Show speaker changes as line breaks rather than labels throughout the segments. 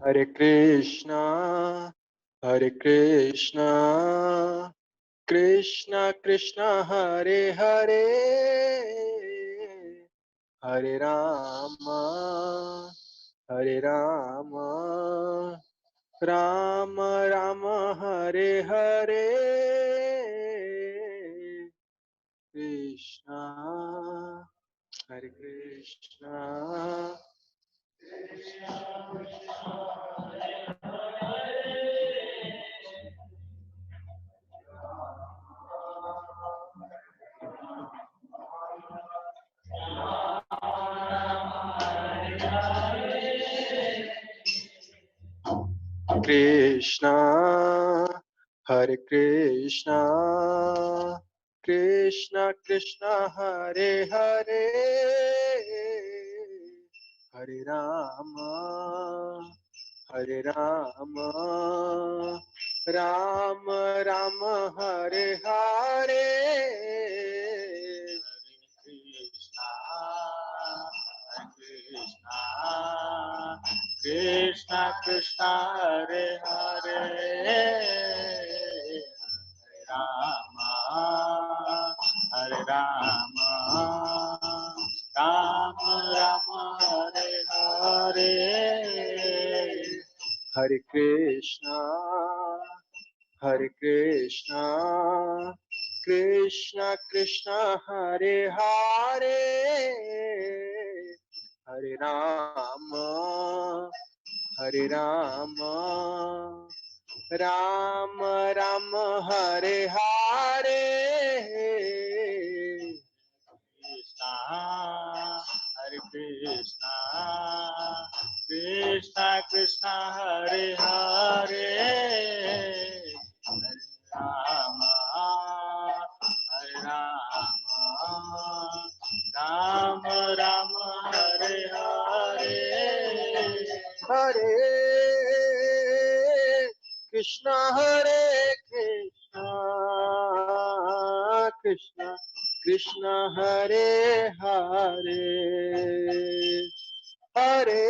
Hare Krishna, Hare Krishna, Krishna Krishna Hare Hare, Hare Rama, Hare Rama, Rama Rama Hare Hare, Krishna, Hare Krishna. Krishna, Hare Krishna, Krishna Krishna Hare Hare, Hare Rama, Hare Rama, Rama Rama Hare Hare, Krishna Krishna Hare Hare, Rama Hare Rama, Rama Rama Hare Hare, Hare Krishna, Hare Krishna, Krishna Krishna Hare Hare, Hare Rama, Hare Rama, Rama Rama Hare Hare, Krishna, Hare Krishna, Krishna Krishna Hare Hare, Hare Rama, Hare Rama, Rama Rama Hare Hare, Hare Krishna, Hare Krishna, Krishna Krishna Hare Hare, Hare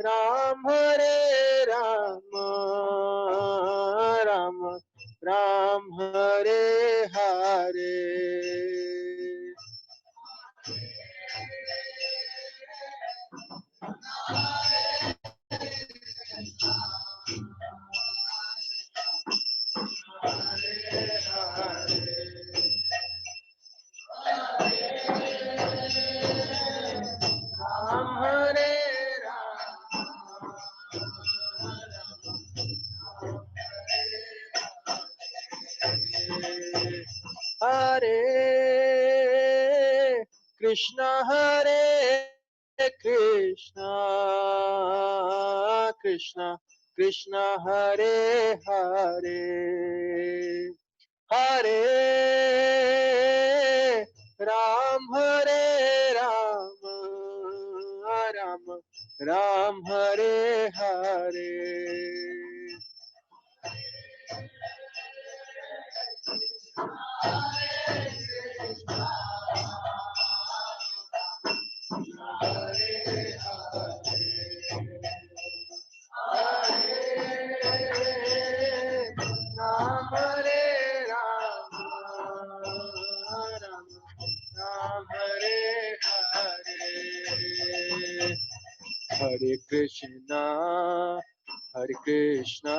Ram, Hare Rama, Rama Ram, Hare Hare. Ram, Hare Hare Krishna, Hare Krishna, Krishna Krishna Hare Hare, Hare Ram, Hare Rama, Rama Ram, Hare Hare. Hare Krishna, Hare Krishna,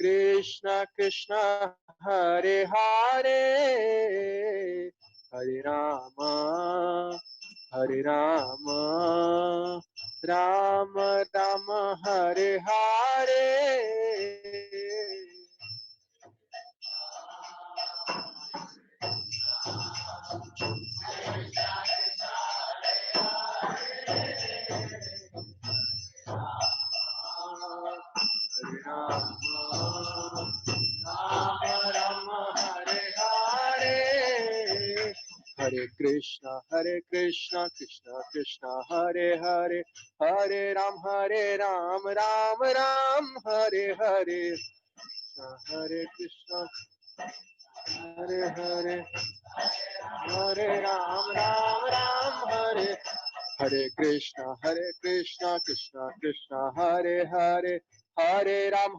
Krishna Krishna, Hare Hare, Hare Rama, Hare Rama, Rama Rama, Hare Hare. Hare Rama, Rama Rama, Hare Hare, Hare Krishna, Krishna Krishna, Hare Hare, Hare Ram, Ram Ram, Hare Hare, Hare Krishna, Hare Hare, Hare Ram, Ram Hare, Hare Krishna, Krishna Krishna, Hare Hare, Hare Ram,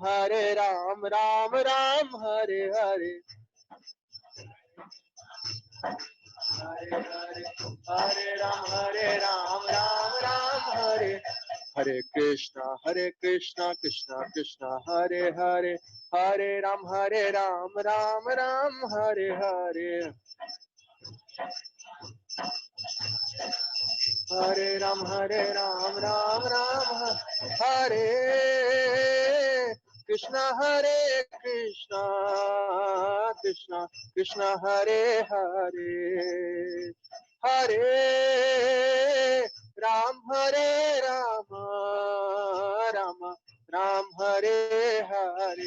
Ram Ram, Hare Hare. Hare Hare, Hare Ram, Ram Ram, Hare Hare Krishna, Krishna Krishna, Hare Hare, Hare Ram, Ram Ram, Hare Hare. Hare Ram, Ram Ram, Hare Krishna, Krishna Krishna Krishna, Hare Hare, Hare Ram, Ram Ram, Hare Hare.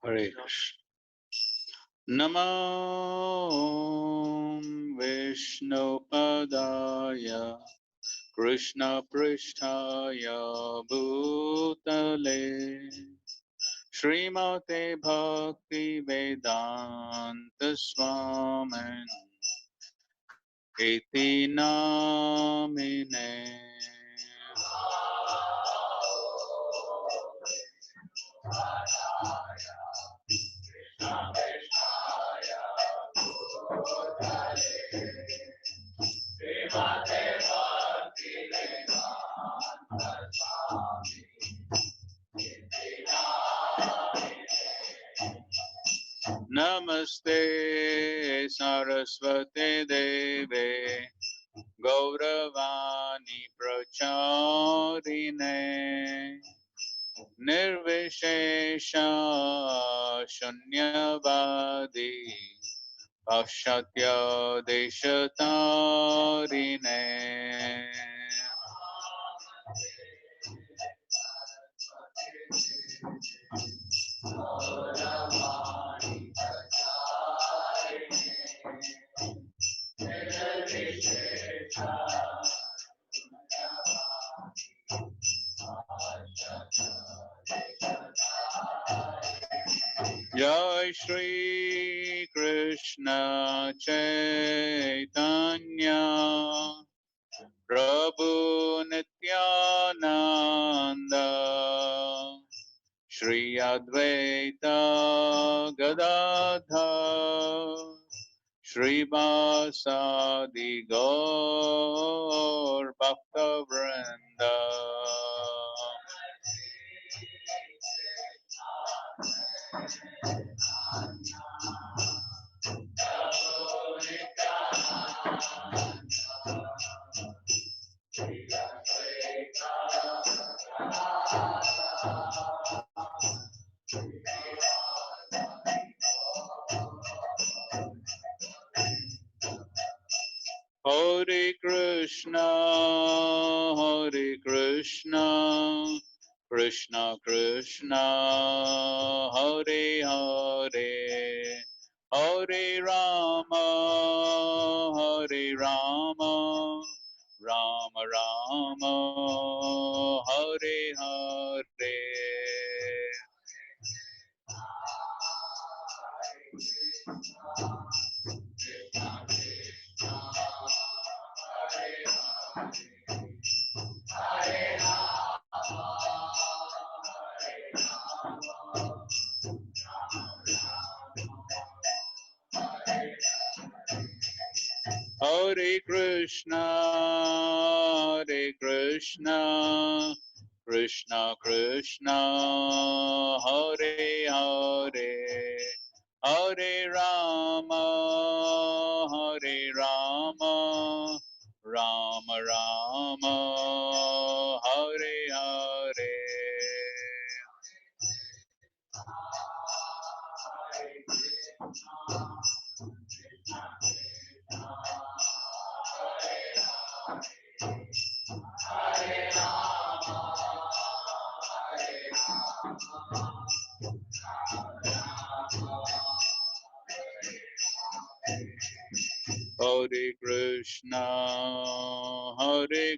Hare Krishna. Namo Vishnupadaya Krishna Prishtaya Bhutale Srimate Bhakti Vedanta Swamin Iti Namine. Namaste Saraswate Deve Gauravani Pracharine Nirvishesha Shunyavadi Pashatya Deshatarine. Jai Shri Krishna Chaitanya Prabhu Nityananda Shri Advaita Gadadhar Shri Vasadi Gaur Bhakta Vrinda. Hare Krishna, Krishna Krishna, Hare Hare, Hare Rama, Rama Rama, Hare Hare. Hare Krishna, Krishna Krishna, Hare Hare, Hare Rama, Hare Rama, Rama Rama, Hare Hare. Hare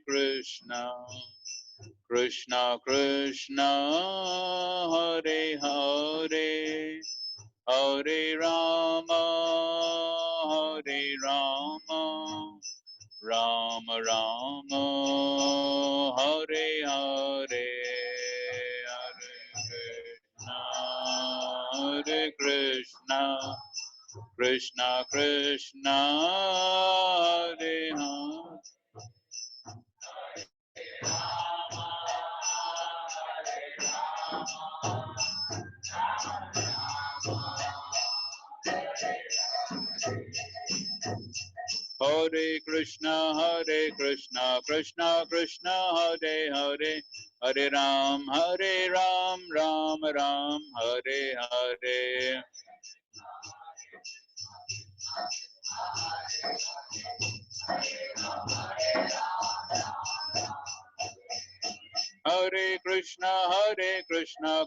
Krishna, Krishna Krishna, Hare Hare, Hare Rama, Hare Rama, Rama Rama, Hare Hare, Hare Krishna, Krishna Krishna, Hare Hare. Hare Krishna, Krishna Krishna, Hare Hare, Hare Ram, Ram Ram, Hare Hare. Hare Krishna,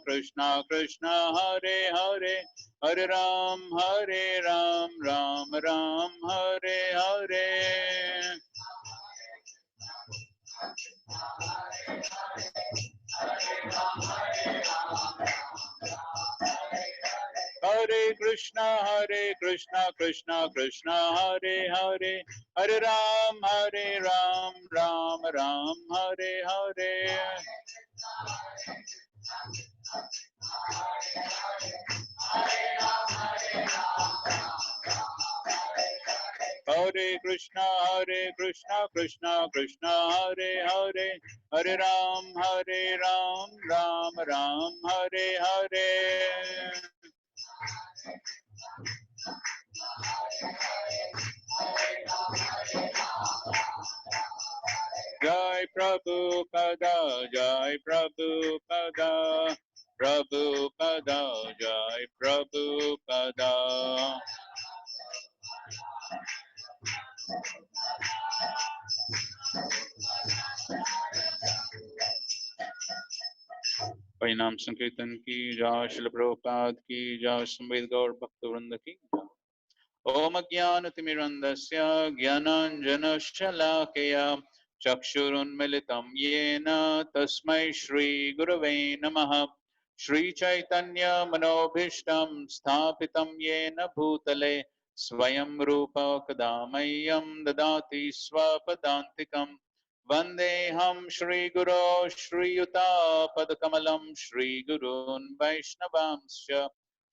Krishna Krishna, Hare Hare, Hare Ram, Ram Ram, Hare Hare. Hare Krishna, Krishna Krishna, Hare Hare, Hare Ram, Ram Ram, Hare Hare. Hare Krishna, Krishna Krishna, Hare Hare, Hare Ram, Ram Ram, Hare Hare. Jai Prabhupada, Jai Prabhupada, Prabhupada, Jai Prabhupada. परिणाम संकीर्तन की जय, श्रील प्रभुपाद की जय, संवेद गौर भक्त वृंद की जय। ओम ज्ञानतिमिरन्धस्य ज्ञानाञ्जनशलाकया चक्षुरुन्मिलितं येन तस्मै श्रीगुरवे नमः। श्रीचैतन्यमनोभीष्टं स्थापितं येन भूतले स्वयं रूप कदा मह्यं ददाति स्वपदान्तिकं। वन्देऽहं श्रीगुरो श्रीयुतापदकमलं श्रीगुरून् वैष्णवांश्च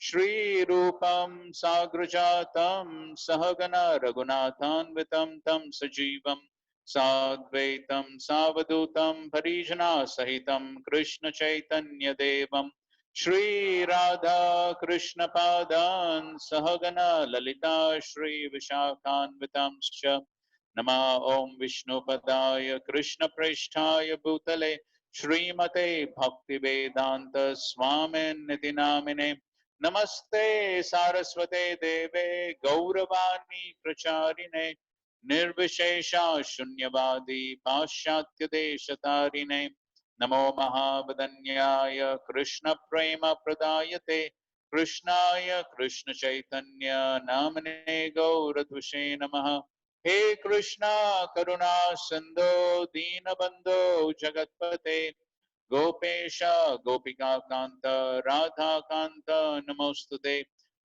श्रीरूपं साग्रजातं सहगना रघुनाथान्वितं तं सजीवं साद्वैतं सावधूतं परिजनसहितं कृष्णचैतन्यदेवं श्रीराधा कृष्णपादान् सहगना ललिता श्रीविशाखान्वितांश्च नमः ॐ विष्णुपदाय कृष्णप्रेष्ठाय भूतले श्रीमते भक्तिवेदान्त स्वामिनिति नामिने नमस्ते सारस्वते देवे गौरवाणी प्रचारिणे निर्विशेषा शून्यवादी पाश्चात्य देशतारिणे नमो महावदन्याय कृष्ण प्रेम प्रदायते कृष्णाय कृष्ण चैतन्य नामने गौरद्विषे नमः। हे कृष्णा करुणा सिंधो दीनबंधो जगतपते गोपेश गोपिका कांत राधा कांत नमोस्तुते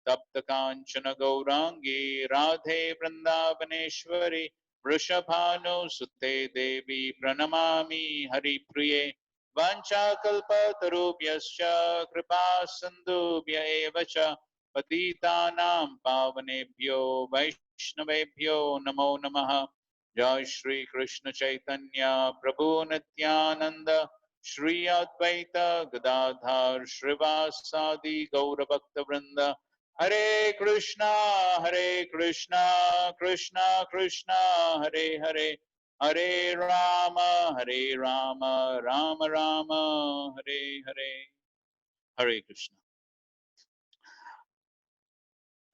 तप्त कांचन गौरांगी राधे वृंदावनेश्वरी वृषभानुसुते देवी प्रणमामि हरिप्रिये वाञ्छाकल्पतरुभ्यश्च कृपा सिन्धुभ्य एव च पतितानां पावनेभ्यो वैष्णवेभ्यो नमो नमः। जय श्री कृष्ण चैतन्य प्रभु नित्यानंद श्री अद्वैत गदाधर श्रीवासादि गौर भक्त वृंद। हरे कृष्णा कृष्णा कृष्णा हरे हरे, हरे Ram Ram Ram Hare Hare. Hare Krishna.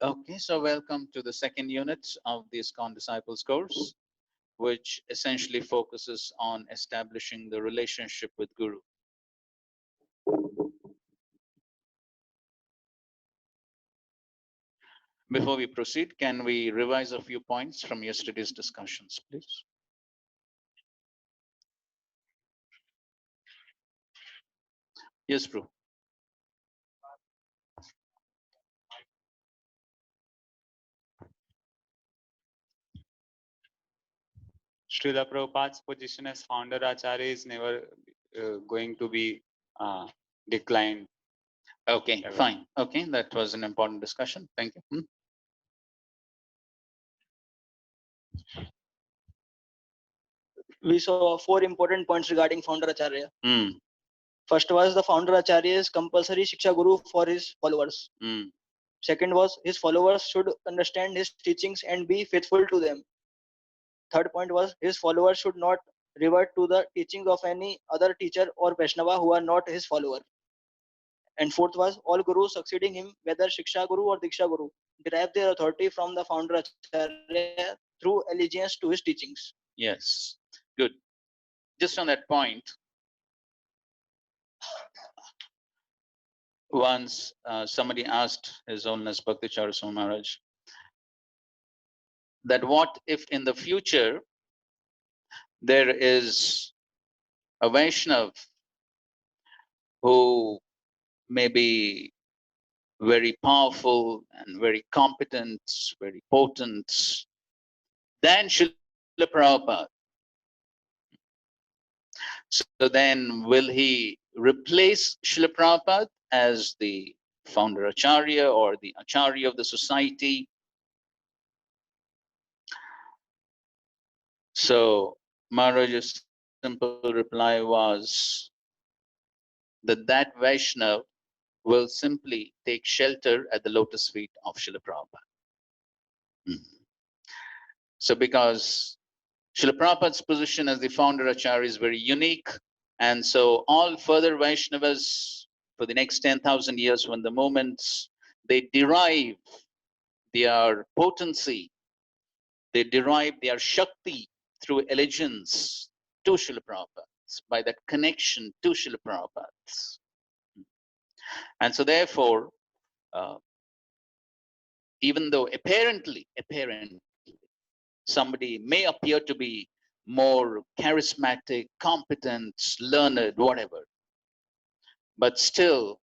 Okay, so welcome to the second unit of the ISKCON Disciples course, which essentially focuses on establishing the relationship with Guru. Before we proceed, can we revise a few points from yesterday's discussions, please? Yes, Prabhu.
Srila Prabhupada's position as founder Acharya is never going to be declined.
Okay,
ever.
fine. Okay, that was an important discussion. Thank you.
We saw 4 important points regarding founder Acharya.
Hmm.
First was the founder Acharya is compulsory Shiksha Guru for his followers.
Hmm.
Second was his followers should understand his teachings and be faithful to them. Third point was his followers should not revert to the teachings of any other teacher or Vaishnava who are not his follower. And fourth was all gurus succeeding him, whether Shiksha Guru or Diksha Guru, derive their authority from the founder Acharya through allegiance to his teachings.
Yes, good. Just on that point, once somebody asked His Holiness Bhakti Charaswami Maharaj that what if in the future there is a Vaishnav who may be very powerful and very competent, very potent, than Srila Prabhupada. So then will he replace Srila Prabhupada as the founder Acharya or the Acharya of the society? So Maharaj's simple reply was that Vaishnav will simply take shelter at the lotus feet of Srila Prabhupada. So because Srila Prabhupada's position as the founder Acharya is very unique, and so all further Vaishnavas for the next 10,000 years, when the moments they derive their potency, they derive their Shakti through allegiance to Srila Prabhupada, by that connection to Srila Prabhupada. And so therefore, even though apparently somebody may appear to be more charismatic, competent, learned, whatever, but still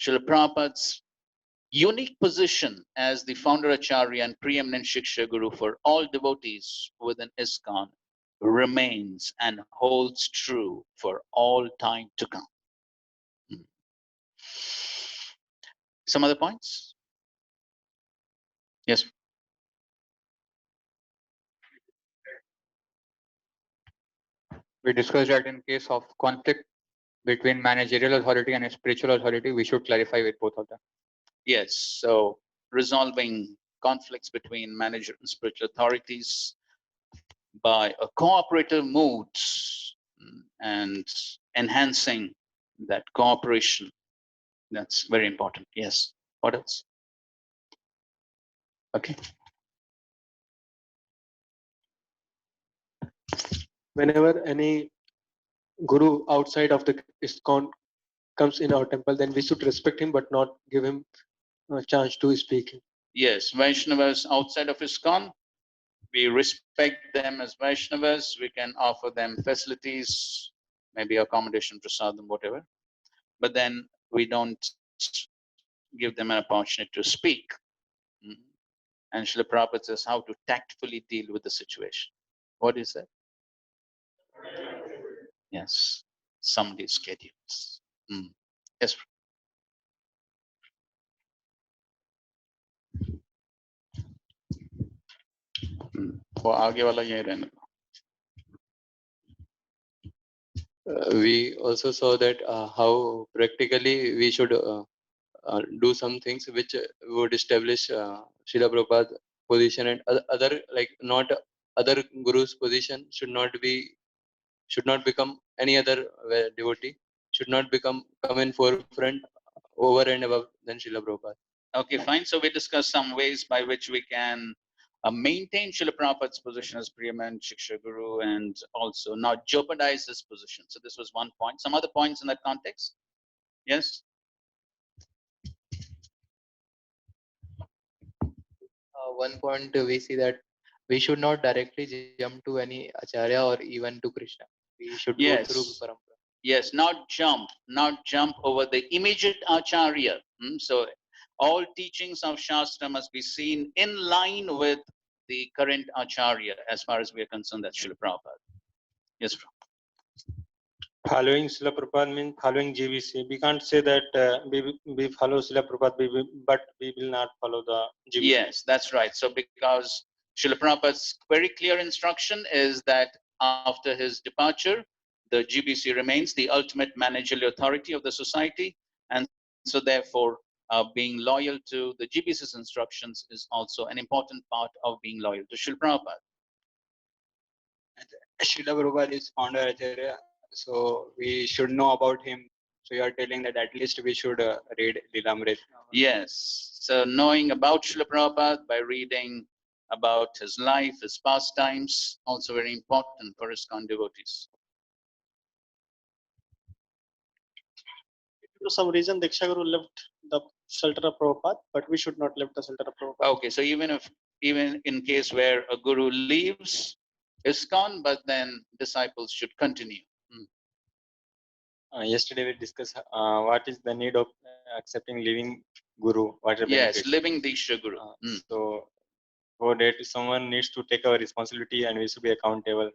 Srila Prabhupada's unique position as the founder Acharya and preeminent Shiksha Guru for all devotees within ISKCON remains and holds true for all time to come. Some other points? Yes.
We discussed that in case of conflict between managerial authority and spiritual authority, we should clarify with both of them.
Yes. So resolving conflicts between manager and spiritual authorities by a cooperative mood and enhancing that cooperation. That's very important. Yes. What else? Okay.
Whenever any guru outside of the ISKCON comes in our temple, then we should respect him but not give him a chance to speak.
Yes, Vaishnavas outside of ISKCON, we respect them as Vaishnavas. We can offer them facilities, maybe accommodation, prasadam, whatever. But then we don't give them an opportunity to speak. And Srila Prabhupada says how to tactfully deal with the situation. What is that? Yes, somebody's schedules. Yes. वो आगे वाला यही रहने दो.
We also saw that how practically we should do some things which would establish Srila Prabhupada's position, and other, like, not other gurus' position should not become any other devotee, should not come in forefront over and above than Srila Prabhupada.
Okay, fine. So we discussed some ways by which we can maintain Srila Prabhupada's position as preeminent Shiksha Guru and also not jeopardize his position. So this was one point. Some other points in that context? Yes?
One point we see that we should not directly jump to any acharya or even to Krishna. We should go through
Yes.
parampara.
Yes, not jump over the immediate acharya. So all teachings of Shastra must be seen in line with the current acharya as far as we are concerned. That's Srila Prabhupada. Yes, Prabhupada.
Following Srila Prabhupada means following GBC. We can't say that we follow Srila Prabhupada, but we will not follow the GBC.
Yes, that's right. So because Srila Prabhupada's very clear instruction is that after his departure, the GBC remains the ultimate managerial authority of the society. And so therefore, being loyal to the GBC's instructions is also an important part of being loyal to Srila Prabhupada.
Srila Prabhupada is founder Acharya, so we should know about him. So you are telling that at least we should read Lilamrit.
Yes. So knowing about Srila Prabhupada by reading about his life, his pastimes, also very important for ISKCON devotees.
Due to some reason, Diksha Guru left the shelter of Prabhupada, but we should not leave the shelter of Prabhupada.
Okay, so even in case where a guru leaves ISKCON, but then disciples should continue.
Yesterday we discussed what is the need of accepting living guru. What are the
Yes,
benefits?
living Diksha Guru.
So for that, someone needs to take our responsibility, and we should be accountable.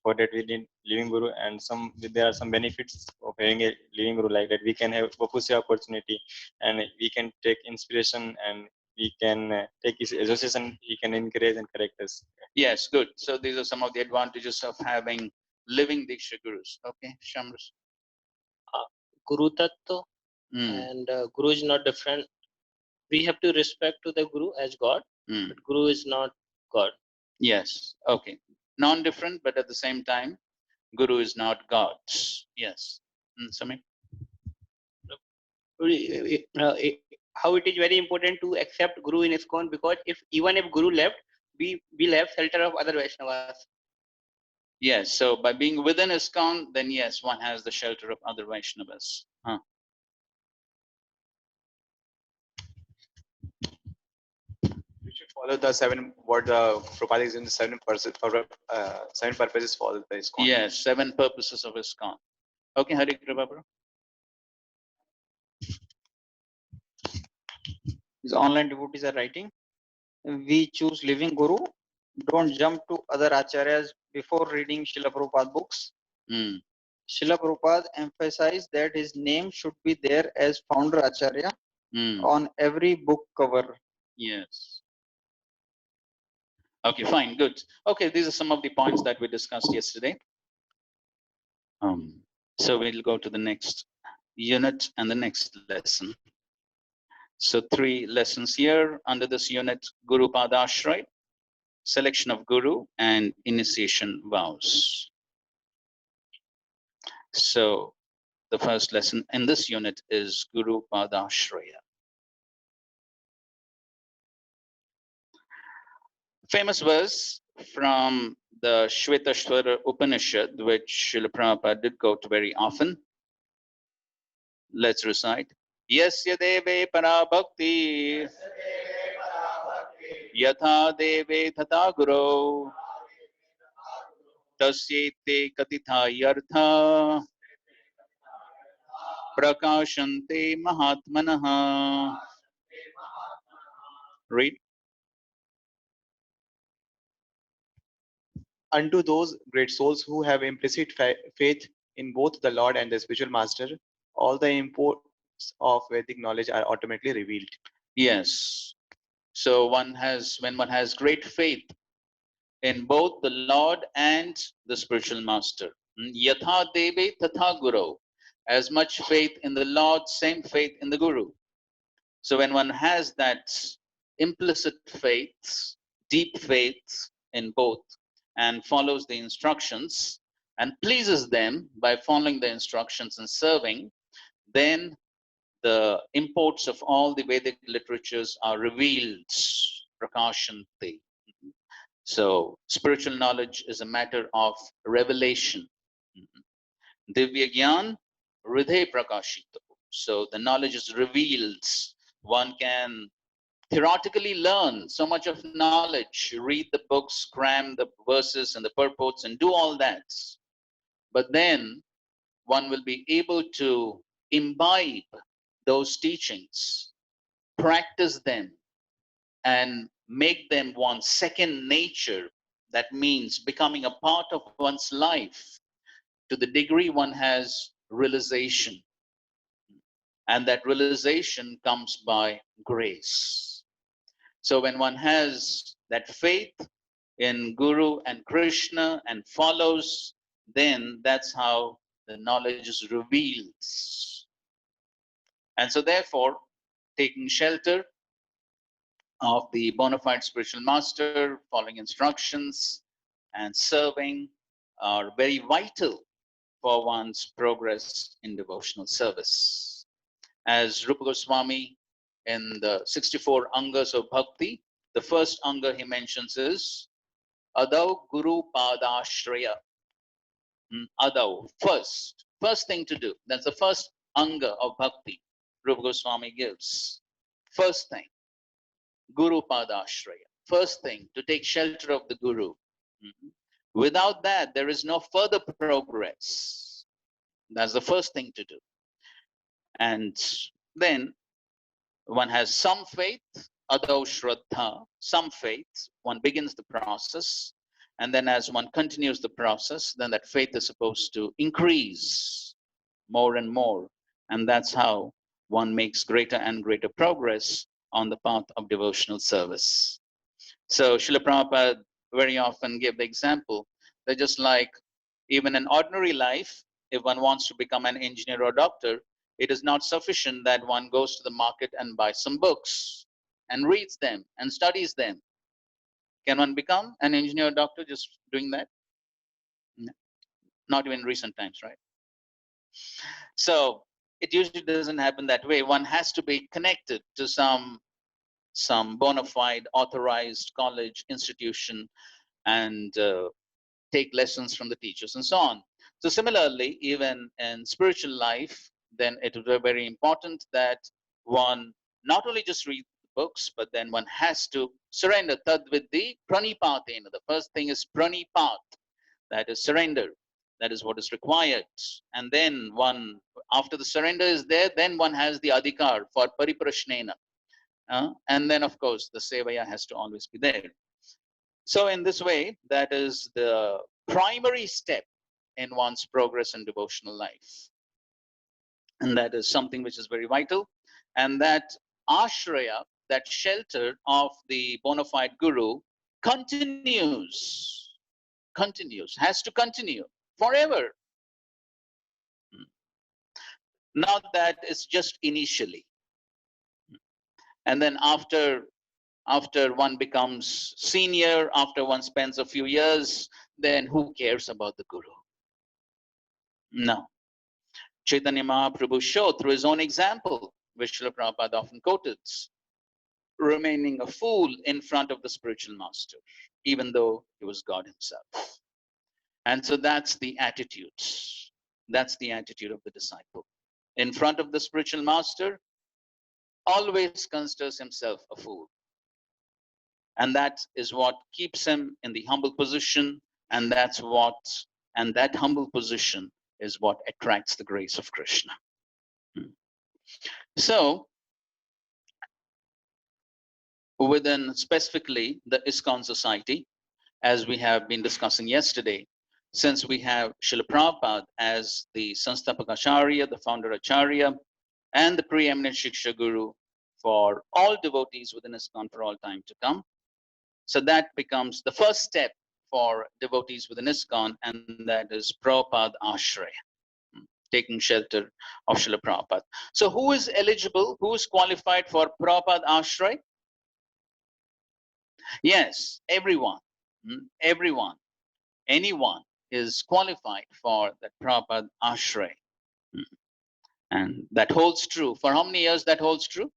For that, we need living guru, and there are some benefits of having a living guru like that. We can have opposite opportunity, and we can take inspiration, and we can take his association. He can encourage and correct us.
Yes, good. So these are some of the advantages of having living Diksha Gurus. Okay, Shamras.
Guru Tattva
Mm,
and Guru is not different. We have to respect to the Guru as God,
mm.
but Guru is not God.
Yes, okay. Non-different, but at the same time, Guru is not God. Yes. Samir?
How it is very important to accept Guru in ISKCON, because even if Guru left, we left shelter of other Vaishnavas.
Yes, so by being within ISKCON, then yes, one has the shelter of other Vaishnavas.
We should follow the what the Prabhupada is in the seven purposes for the ISKCON.
Yes, 7 purposes of ISKCON. Okay, Hari Kripabhara.
These online devotees are writing, we choose living guru, don't jump to other acharyas before reading Srila Prabhupada books.
Mm.
Srila Prabhupada emphasized that his name should be there as founder acharya on every book cover.
Yes. Okay, fine, good. Okay, these are some of the points that we discussed yesterday. So we'll go to the next unit and the next lesson. So 3 lessons here under this unit: Guru Padashray, selection of Guru, and initiation vows. So the first lesson in this unit is Guru Padashraya. Famous verse from the Shvetashvara Upanishad, which Srila Prabhupada did quote very often. Let's recite. Yasya deve para bhakti yatha deve tata guru tasyete katitha yartha prakashante mahatmanaha. Read.
Unto those great souls who have implicit faith in both the Lord and the spiritual master, all the imports of Vedic knowledge are automatically revealed.
Yes. So when one has great faith in both the Lord and the spiritual master. Yatha deve tatha guru. As much faith in the Lord, same faith in the Guru. So when one has that implicit faith, deep faith in both, and follows the instructions and pleases them by following the instructions and serving, then the imports of all the Vedic literatures are revealed, prakashanti. So spiritual knowledge is a matter of revelation. Divya Gyan, Hriday Prakashito. So the knowledge is revealed. One can theoretically learn so much of knowledge, read the books, cram the verses and the purports, and do all that. But then one will be able to imbibe those teachings, practice them, and make them one's second nature. That means becoming a part of one's life to the degree one has realization. And that realization comes by grace. So when one has that faith in Guru and Krishna and follows, then that's how the knowledge is revealed. And so therefore, taking shelter of the bona fide spiritual master, following instructions and serving are very vital for one's progress in devotional service. As Rupa Goswami in the 64 Angas of Bhakti, the first Anga he mentions is Adau Guru Padashraya. Adau, first thing to do. That's the first Anga of Bhakti Rupa Goswami gives. First thing, Guru Padashraya. First thing, to take shelter of the Guru. Without that, there is no further progress. That's the first thing to do. And then one has some faith, adau shraddha, some faith. One begins the process. And then as one continues the process, then that faith is supposed to increase more and more. And that's how one makes greater and greater progress on the path of devotional service. So Srila Prabhupada very often gave the example that just like even in ordinary life, if one wants to become an engineer or doctor, it is not sufficient that one goes to the market and buys some books and reads them and studies them. Can one become an engineer or doctor just doing that? No. Not even in recent times, right? So it usually doesn't happen that way. One has to be connected to some bona fide authorized college institution and take lessons from the teachers and so on. So similarly, even in spiritual life, then it is very important that one not only just read books, but then one has to surrender. Tadvidhi pranipatena. The first thing is pranipat, that is surrender. That is what is required. And then one, after the surrender is there, then one has the adhikar for pariprashnena. And then, of course, the sevaya has to always be there. So in this way, that is the primary step in one's progress in devotional life. And that is something which is very vital. And that ashraya, that shelter of the bona fide guru, continues, has to continue forever. Not that it's just initially. And then after one becomes senior, after one spends a few years, then who cares about the guru? No. Chaitanya Mahaprabhu showed through his own example, which Srila Prabhupada often quoted, remaining a fool in front of the spiritual master, even though he was God himself. And so that's the attitude. That's the attitude of the disciple. In front of the spiritual master, always considers himself a fool. And that is what keeps him in the humble position. And that humble position is what attracts the grace of Krishna. So, within specifically the ISKCON society, as we have been discussing yesterday, since we have Srila Prabhupada as the Sansthapak Acharya, the founder Acharya, and the preeminent Shiksha Guru for all devotees within ISKCON for all time to come. So that becomes the first step for devotees within ISKCON, and that is Prabhupada Ashray, taking shelter of Srila Prabhupada. So who is eligible? Who is qualified for Prabhupada Ashray? Yes, everyone. Everyone. Anyone is qualified for that Prabhupada Ashray. And that holds true. For how many years that holds true?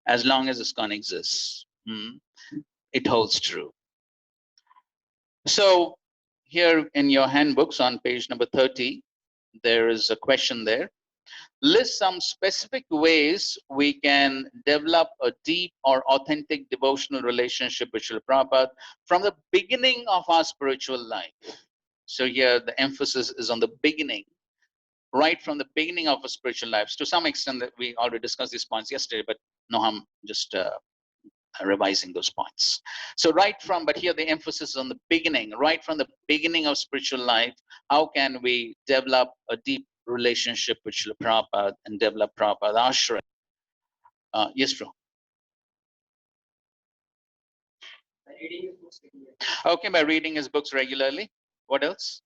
As long as ISKCON exists. It holds true. So here in your handbooks on page number 30, there is a question there. List some specific ways we can develop a deep or authentic devotional relationship with Srila Prabhupada from the beginning of our spiritual life. So here the emphasis is on the beginning, right from the beginning of our spiritual lives. To some extent, that we already discussed these points yesterday, but no harm just revising those points. So but here the emphasis is on the beginning, right from the beginning of spiritual life. How can we develop a deep relationship with Srila Prabhupada and develop Prabhupada Ashray? Yes, bro. Okay, by reading his books regularly. What else?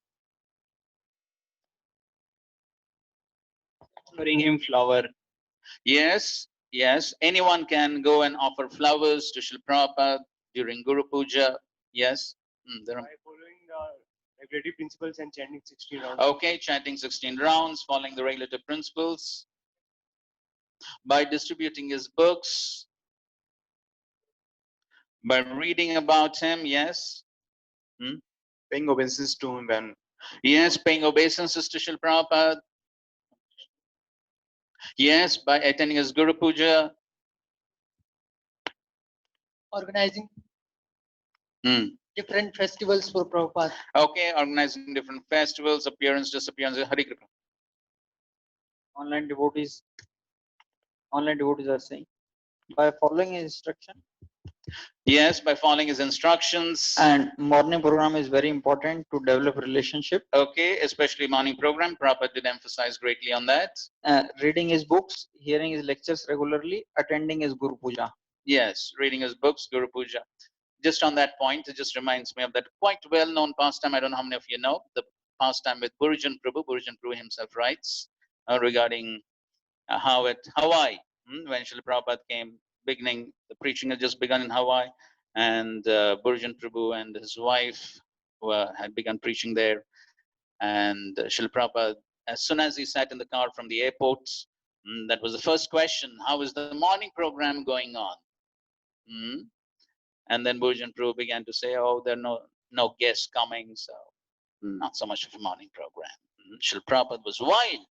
Offering him flower.
Yes, yes. Anyone can go and offer flowers to Srila Prabhupada during Guru Puja. Yes. There are...
By following the regulative principles and chanting 16 rounds.
Okay, chanting 16 rounds, following the regulative principles. By distributing his books. By reading about him, yes.
Paying obeisances to him when.
Yes, paying obeisances to Srila Prabhupada. Yes, by attending his Guru Puja.
Organizing different festivals for Prabhupada.
Okay, organizing different festivals, appearance, disappearance. Hari Kripa.
Online devotees are saying, by following his instruction.
Yes, by following his instructions.
And morning program is very important to develop relationship.
Okay, especially morning program. Prabhupada did emphasize greatly on that.
Reading his books, hearing his lectures regularly, attending his Guru Puja.
Yes, reading his books, Guru Puja. Just on that point, it just reminds me of that quite well-known pastime. I don't know how many of you know the pastime with Burjan Prabhu. Burjan Prabhu himself writes regarding how at Hawaii, when Srila Prabhupada came, beginning, the preaching had just begun in Hawaii, and Burjan Prabhu and his wife had begun preaching there. And Srila Prabhupada, as soon as he sat in the car from the airport, that was the first question: how is the morning program going on? And then Burjan Prabhu began to say, oh, there are no guests coming, so not so much of a morning program. Srila Prabhupada was wild.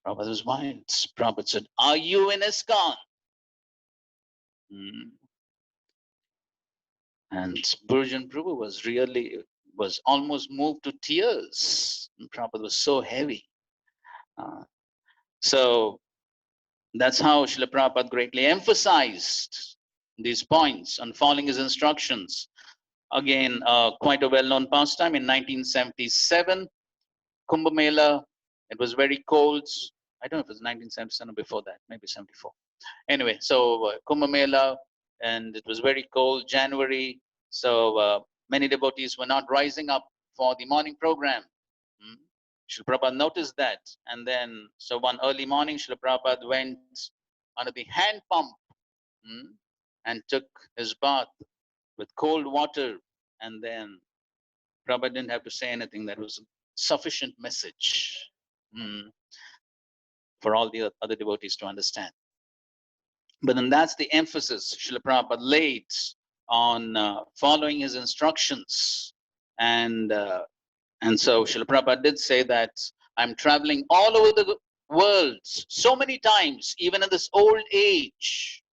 Prabhupada was wild. Prabhupada said, are you in ISKCON? And Burjan Prabhu was almost moved to tears. Prabhupada was so heavy. So that's how Srila Prabhupada greatly emphasized these points on following his instructions. Again, quite a well-known pastime in 1977, Kumbh Mela. It was very cold. I don't know if it was 1977 or before that, maybe 74. Anyway, so Kumbh Mela, and it was very cold, January. So many devotees were not rising up for the morning program. Srila Prabhupada noticed that. And then, so one early morning, Srila Prabhupada went under the hand pump and took his bath with cold water. And then Prabhupada didn't have to say anything. That was a sufficient message for all the other devotees to understand. But then that's the emphasis Srila Prabhupada laid on following his instructions. And so Srila Prabhupada did say that I'm traveling all over the world so many times, even in this old age,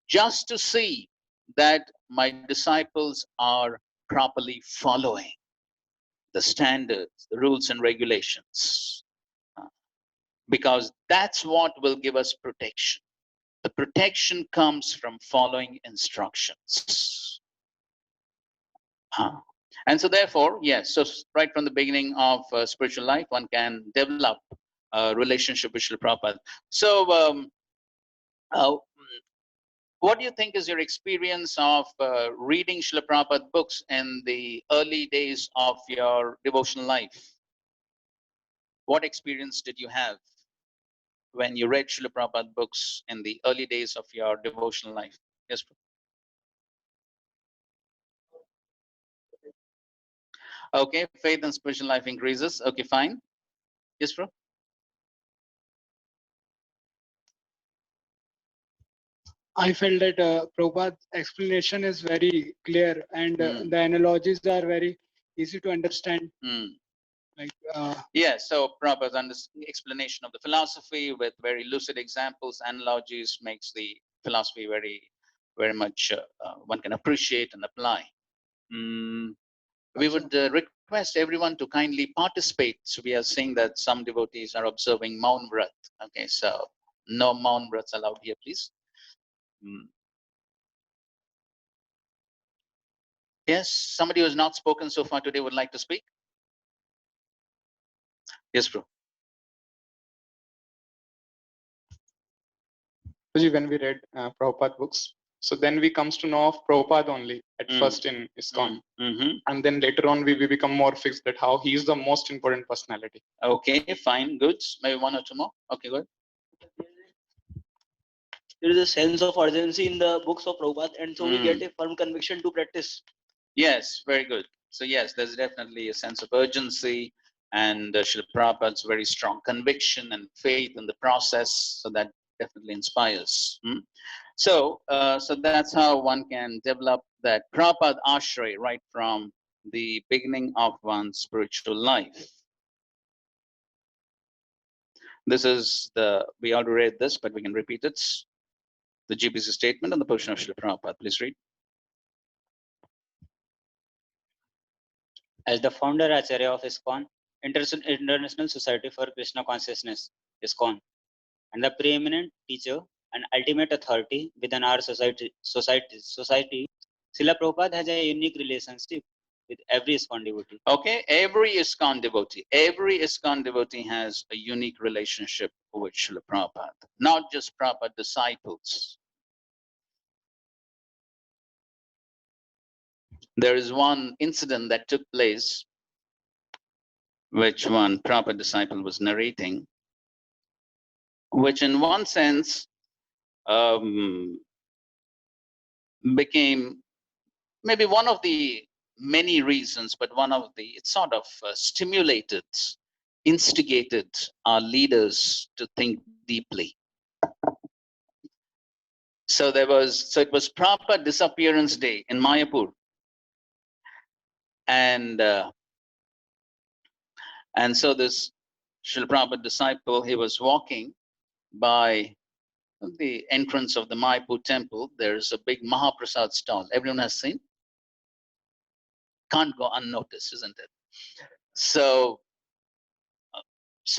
just to see that my disciples are properly following the standards, the rules and regulations, because that's what will give us protection. The protection comes from following instructions. And so therefore, yes, so right from the beginning of spiritual life, one can develop a relationship with Srila Prabhupada. So What do you think is your experience of reading Srila Prabhupada books in the early days of your devotional life? What experience did you have when you read Srila Prabhupada books in the early days of your devotional life? Yes, Prabhu. Okay, faith and spiritual life increases. Okay, fine. Yes, bro.
I felt that Prabhupada's explanation is very clear and the analogies are very easy to understand. Like,
yeah, so Prabhupada's explanation of the philosophy with very lucid examples, analogies makes the philosophy very much one can appreciate and apply. We would request everyone to kindly participate. So we are seeing that some devotees are observing Maun Vrat. Okay, so no Maun Vrats allowed here, please. Yes, somebody who has not spoken so far today would like to speak. Yes, bro.
When we read Prabhupada books, so then we comes to know of Prabhupada only at first in ISKCON. And then later on we become more fixed that how he is the most important personality.
Okay, fine, good. Maybe one or two more. Okay, good.
There is a sense of urgency in the books of Prabhupada, and so we get a firm conviction to practice.
Yes, very good. So yes, there's definitely a sense of urgency and Srila Prabhupada's very strong conviction and faith in the process. So that definitely inspires. So that's how one can develop that Prabhupada ashray right from the beginning of one's spiritual life. This is we already read this, but we can repeat it. The GBC statement on the portion of Srila Prabhupada. Please read.
As the founder Acharya of ISKCON, International Society for Krishna Consciousness, ISKCON, and the preeminent teacher and ultimate authority within our society, Srila Prabhupada has a unique relationship with every ISKCON devotee.
Okay, every ISKCON devotee has a unique relationship with Srila Prabhupada, not just Prabhupada disciples. There is one incident that took place, which one Prabhupada disciple was narrating, which in one sense became maybe one of the many reasons, but one of the, it sort of stimulated, instigated our leaders to think deeply. So it was Prabhupada disappearance day in Mayapur. And so this Srila Prabhupada disciple, he was walking by the entrance of the Mayapur temple. There's a big Mahaprasad stall. Everyone has seen? Can't go unnoticed, isn't it? So this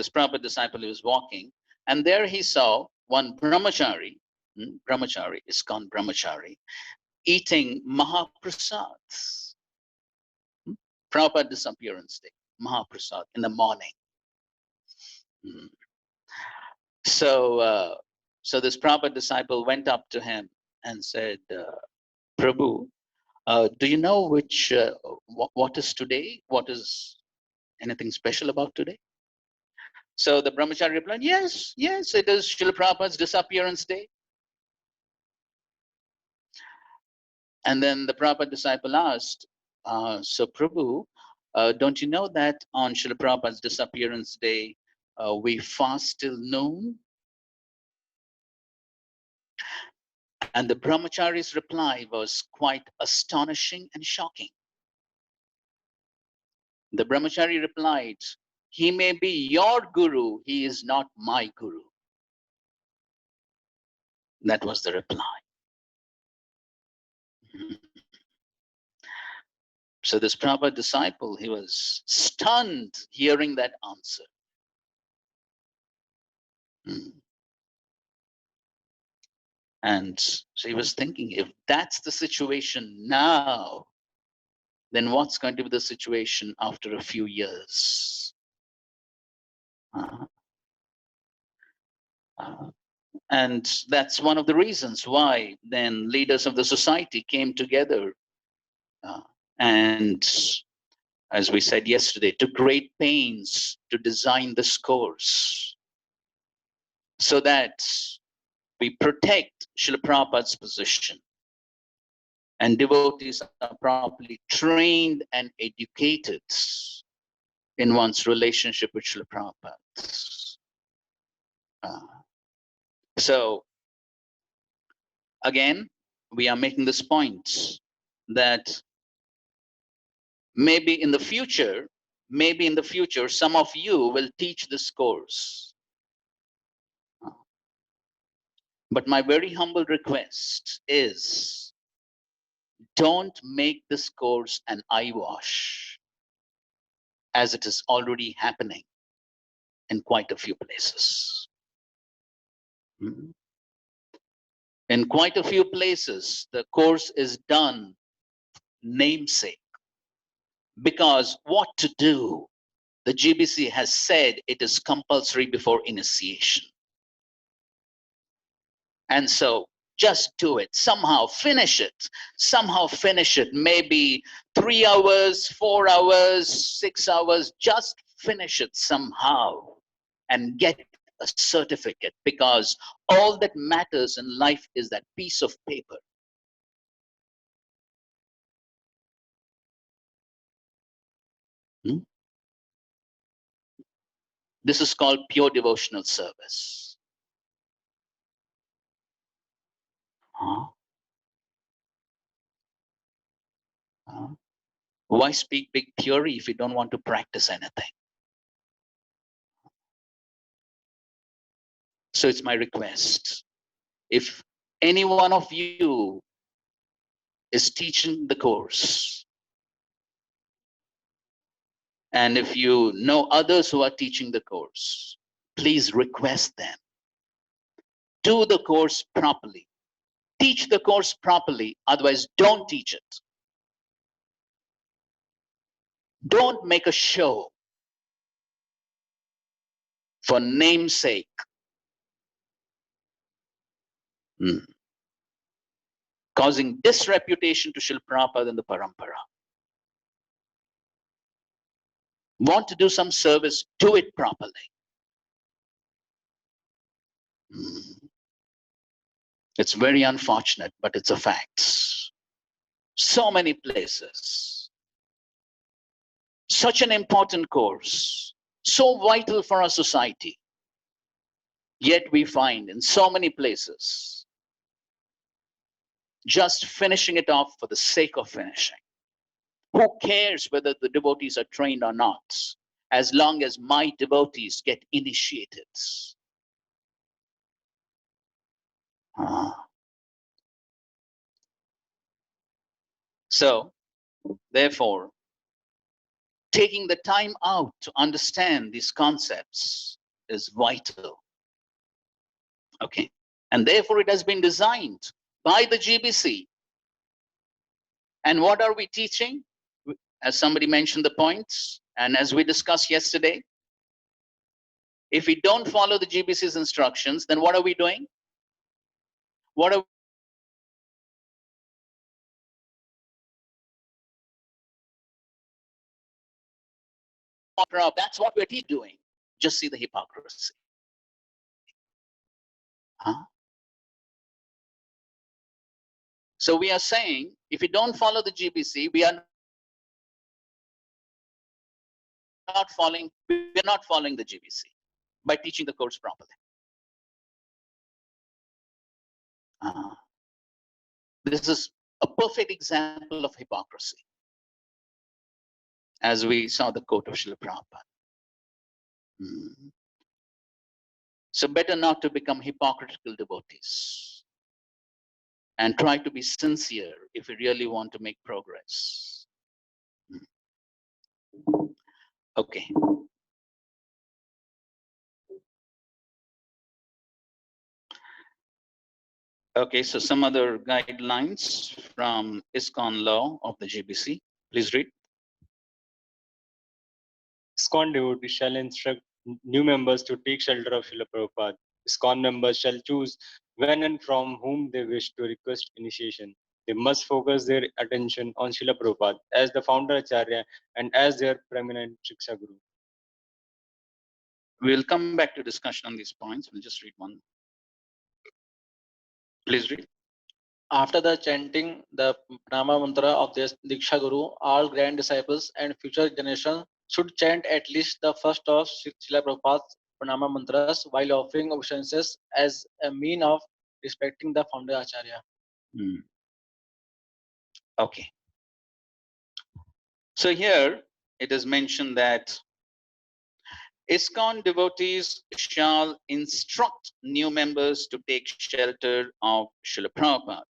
Prabhupada disciple, he was walking, and there he saw one brahmachari, ISKCON brahmachari, eating Mahaprasads. Prabhupada disappearance day, Mahaprasad in the morning. So this Prabhupada disciple went up to him and said, Prabhu, do you know which what is today? What is anything special about today? So the brahmachari replied, yes, it is Srila Prabhupada's disappearance day. And then the Prabhupada disciple asked, so Prabhu, don't you know that on Srila Prabhupada's disappearance day, we fast till noon? And the brahmachari's reply was quite astonishing and shocking. The brahmachari replied, he may be your guru, he is not my guru. That was the reply. So this Prabhupada disciple, he was stunned hearing that answer. And so he was thinking, if that's the situation now, then what's going to be the situation after a few years? And that's one of the reasons why then leaders of the society came together and, as we said yesterday, took great pains to design this course so that we protect Srila Prabhupada's position and devotees are properly trained and educated in one's relationship with Srila Prabhupada. So again, we are making this point that maybe in the future, some of you will teach this course. But my very humble request is, don't make this course an eyewash, as it is already happening in quite a few places. In quite a few places, the course is done namesake, because what to do? The GBC has said it is compulsory before initiation. And so just do it, somehow finish it, maybe 3 hours, 4 hours, 6 hours, just finish it somehow and get a certificate, because all that matters in life is that piece of paper. This is called pure devotional service. Why speak big theory if you don't want to practice anything? So it's my request. If any one of you is teaching the course, and if you know others who are teaching the course, please request them. Do the course properly. Teach the course properly, otherwise don't teach it. Don't make a show for namesake. Causing disreputation to Srila Prabhupada and the Parampara. Want to do some service, do it properly. It's very unfortunate, but it's a fact. So many places. Such an important course, so vital for our society. Yet we find in so many places, just finishing it off for the sake of finishing. Who cares whether the devotees are trained or not, as long as my devotees get initiated? So, therefore, taking the time out to understand these concepts is vital. Okay, and therefore it has been designed by the GBC. And what are we teaching? As somebody mentioned the points, and as we discussed yesterday, if we don't follow the GBC's instructions, then what are we doing? What are That's what we're doing. Just see the hypocrisy. So we are saying, if we don't follow the GBC, we are not following the GBC by teaching the course properly. This is a perfect example of hypocrisy, as we saw the quote of Srila Prabhupada. So better not to become hypocritical devotees and try to be sincere if we really want to make progress. Okay. Okay, so some other guidelines from ISKCON law of the GBC. Please read.
ISKCON devotees shall instruct new members to take shelter of Srila Prabhupada.
ISKCON members shall choose when and from whom they wish to request initiation. They must focus their attention on Srila Prabhupada as the founder Acharya and as their preeminent Shiksha Guru.
We'll come back to discussion on these points. We'll just read one. Please read.
After the chanting the Pranama mantra of the Diksha Guru, all grand disciples and future generation should chant at least the first of Srila Prabhupada's Pranama mantras while offering obeisances as a mean of respecting the founder Acharya.
Okay. So here it is mentioned that ISKCON devotees shall instruct new members to take shelter of Srila Prabhupada.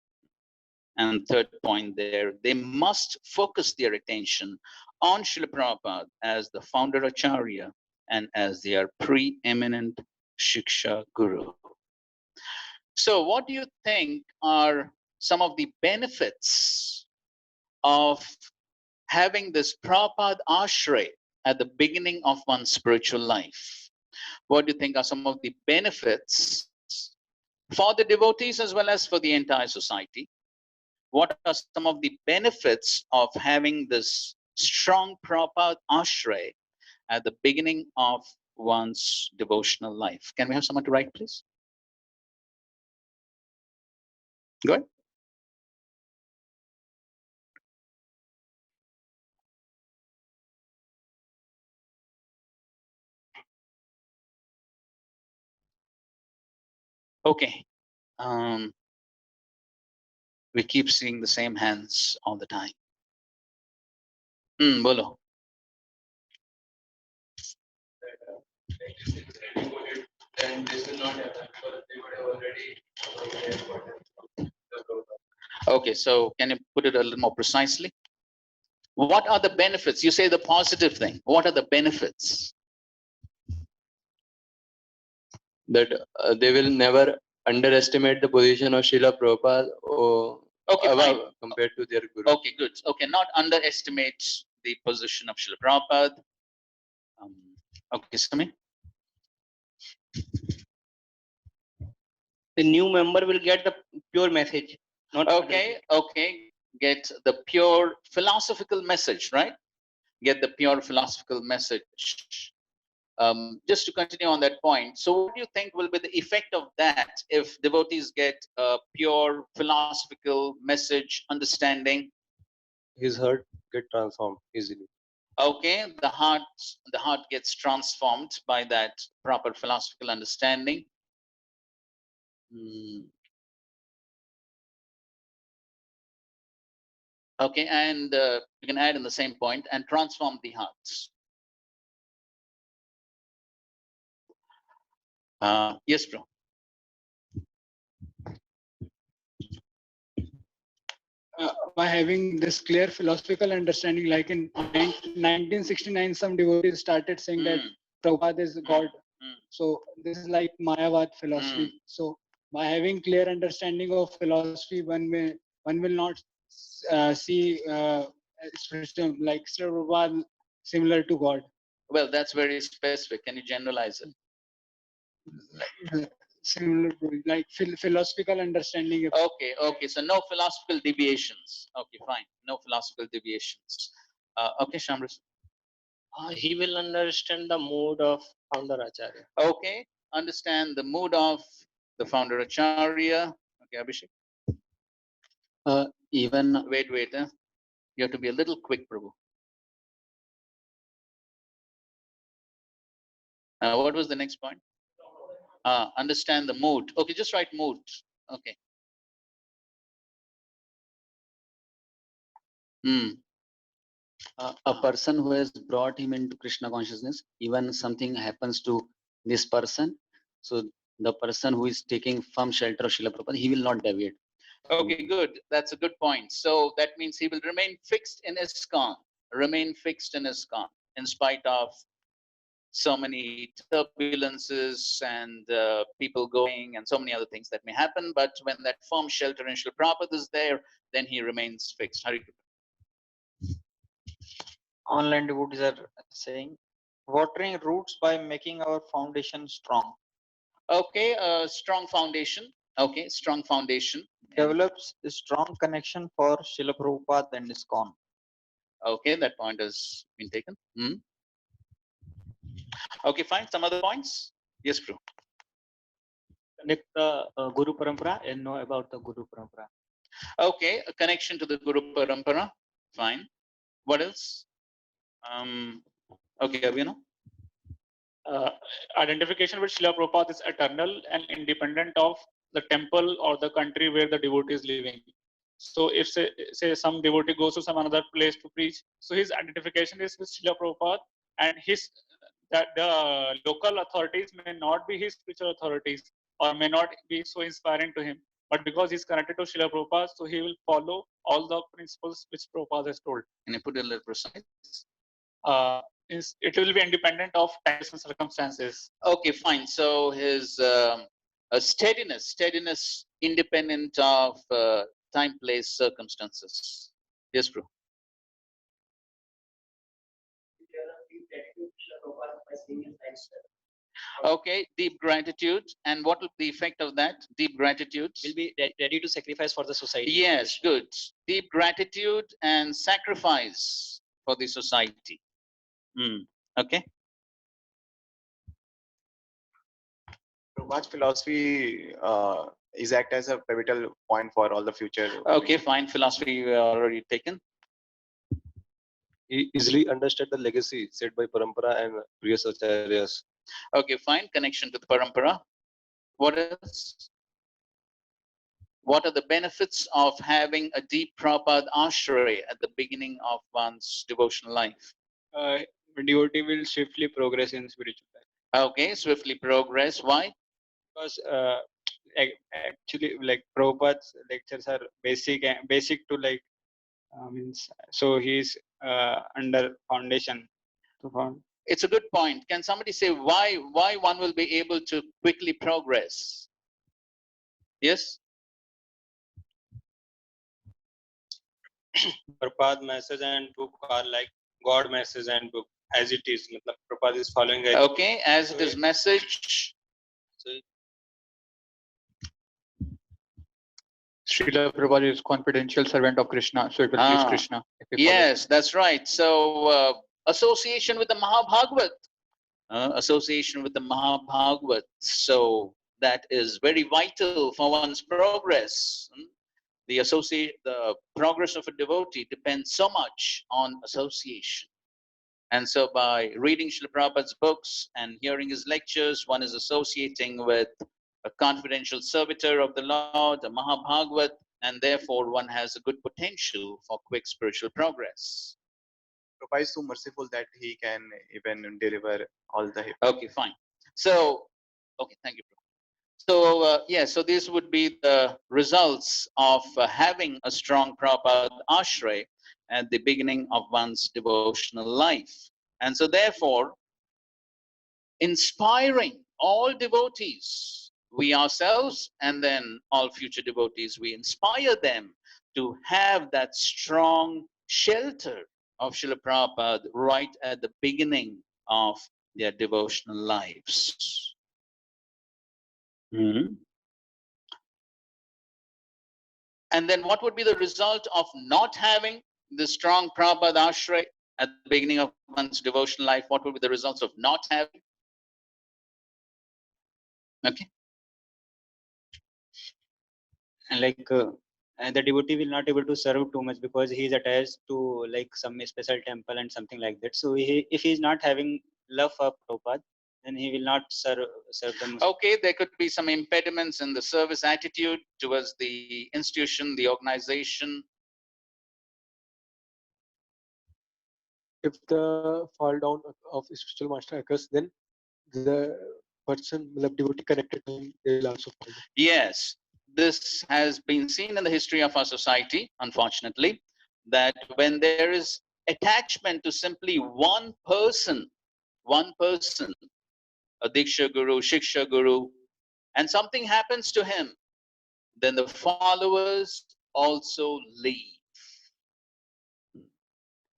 And third point there, they must focus their attention on Srila Prabhupada as the founder Acharya and as their preeminent Shiksha Guru. So what do you think are some of the benefits of having this Prabhupada Ashray at the beginning of one's spiritual life? What do you think are some of the benefits for the devotees as well as for the entire society? What are some of the benefits of having this strong Prabhupada Ashray at the beginning of one's devotional life? Can we have someone to write, please? Go ahead. Okay. We keep seeing the same hands all the time. Bolo.
And this will not happen because they would have already.
Okay, so can you put it a little more precisely? What are the benefits? You say the positive thing. What are the benefits?
That they will never underestimate the position of Srila Prabhupada or compared to their Guru.
Okay, good. Okay, not underestimate the position of Srila Prabhupada. Okay, Sami.
The new member will get the pure message. Not
okay. Get the pure philosophical message, right? Get the pure philosophical message. Just to continue on that point, so what do you think will be the effect of that if devotees get a pure philosophical message understanding?
His heart get transformed easily.
Okay, the heart gets transformed by that proper philosophical understanding. Okay, and you can add in the same point, and transform the hearts. Yes, bro.
By having this clear philosophical understanding, like in 1969, some devotees started saying that Prabhupada is God. So this is like Mayavad philosophy. So by having clear understanding of philosophy, one will not see spiritual like Srila Prabhupada similar to God.
Well, that's very specific. Can you generalize it?
Similar to like philosophical understanding.
Okay. So no philosophical deviations. Okay, fine. No philosophical deviations. Okay, Shamras.
He will understand the mood of founder Acharya.
Okay, understand the mood of the founder Acharya. Okay, Abhishek. Wait. You have to be a little quick, Prabhu. What was the next point? Understand the mood. Okay, just write mood. Okay.
A person who has brought him into Krishna consciousness, even something happens to this person, so the person who is taking firm shelter of Srila Prabhupada, he will not deviate.
Okay, good. That's a good point. So that means he will remain fixed in ISKCON, in spite of so many turbulences and people going and so many other things that may happen. But when that firm shelter in Srila Prabhupada is there, then he remains fixed. Hari.
Online devotees are saying, watering roots by making our foundation strong.
Okay, a strong foundation. Okay, strong foundation.
Develops a strong connection for Srila Prabhupada and ISKCON.
Okay, that point has been taken. Okay, fine. Some other points? Yes, bro.
Connect the Guru Parampara and know about the Guru Parampara.
Okay, a connection to the Guru Parampara. Fine. What else? Okay, Abhinav.
Identification with Srila Prabhupada is eternal and independent of the temple or the country where the devotee is living. So if say some devotee goes to some another place to preach, so his identification is with Srila Prabhupada, and that the local authorities may not be his spiritual authorities or may not be so inspiring to him, but because he's connected to Srila Prabhupada, so he will follow all the principles which Prabhupada has told.
Can you put it a little precise?
It will be independent of times and circumstances.
Okay, fine. So his steadiness independent of time, place, circumstances. Yes, bro. Okay, deep gratitude. And what will be the effect of that? Deep gratitude.
Will be ready to sacrifice for the society.
Yes, good. Deep gratitude and sacrifice for the society. Okay.
Prabhupada's philosophy is act as a pivotal point for all the future.
Okay, fine. Philosophy already taken.
He easily understood the legacy set by Parampara and previous acharyas.
Okay, fine. Connection to the Parampara. What else? What are the benefits of having a deep Prabhupada ashray at the beginning of one's devotional life?
Devotee will swiftly progress in spiritual life.
Okay, swiftly progress. Why?
Because actually, like Prabhupada's lectures are basic to like means. So he's under foundation.
It's a good point. Can somebody say why one will be able to quickly progress? Yes.
Prabhupada message and book are like God message and book as it is. Prabhupada is following it.
Okay, as it is message.
Srila Prabhupada is confidential servant of Krishna, so it will please Krishna.
Yes, that's right. So association with the Mahabhagavat. Association with the Mahabhagavat. So that is very vital for one's progress. The progress of a devotee depends so much on association. And so by reading Srila Prabhupada's books and hearing his lectures, one is associating with a confidential servitor of the Lord, a Mahabhagavat, and therefore one has a good potential for quick spiritual progress.
Prabhupada is so merciful that he can even deliver all the.
Okay, fine. So, okay, thank you. So, so these would be the results of having a strong Prabhupada ashray at the beginning of one's devotional life. And so therefore, inspiring all devotees, we ourselves and then all future devotees, we inspire them to have that strong shelter of Srila Prabhupada right at the beginning of their devotional lives. And then what would be the result of not having the strong Prabhupada ashray at the beginning of one's devotional life? What would be the results of not having? Okay.
And like the devotee will not able to serve too much because he is attached to like some special temple and something like that. So if he is not having love for Prabhupada, then he will not serve them.
Okay, there could be some impediments in the service attitude towards the institution, the organization.
If the fall down of spiritual master occurs, then the person, the devotee connected to him, they will also fall down.
Yes, this has been seen in the history of our society, unfortunately, that when there is attachment to simply one person, a Diksha Guru, Shiksha Guru, and something happens to him, then the followers also leave.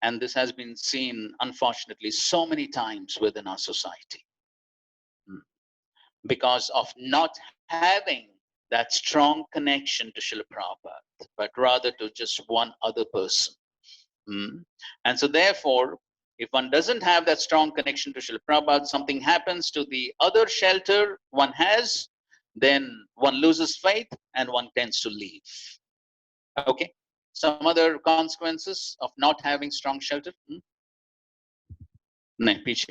And this has been seen, unfortunately, so many times within our society. because of not having that strong connection to Srila Prabhupada, but rather to just one other person. And so therefore, if one doesn't have that strong connection to Srila Prabhupada, something happens to the other shelter one has, then one loses faith and one tends to leave. Okay. Some other consequences of not having strong shelter. No, piche.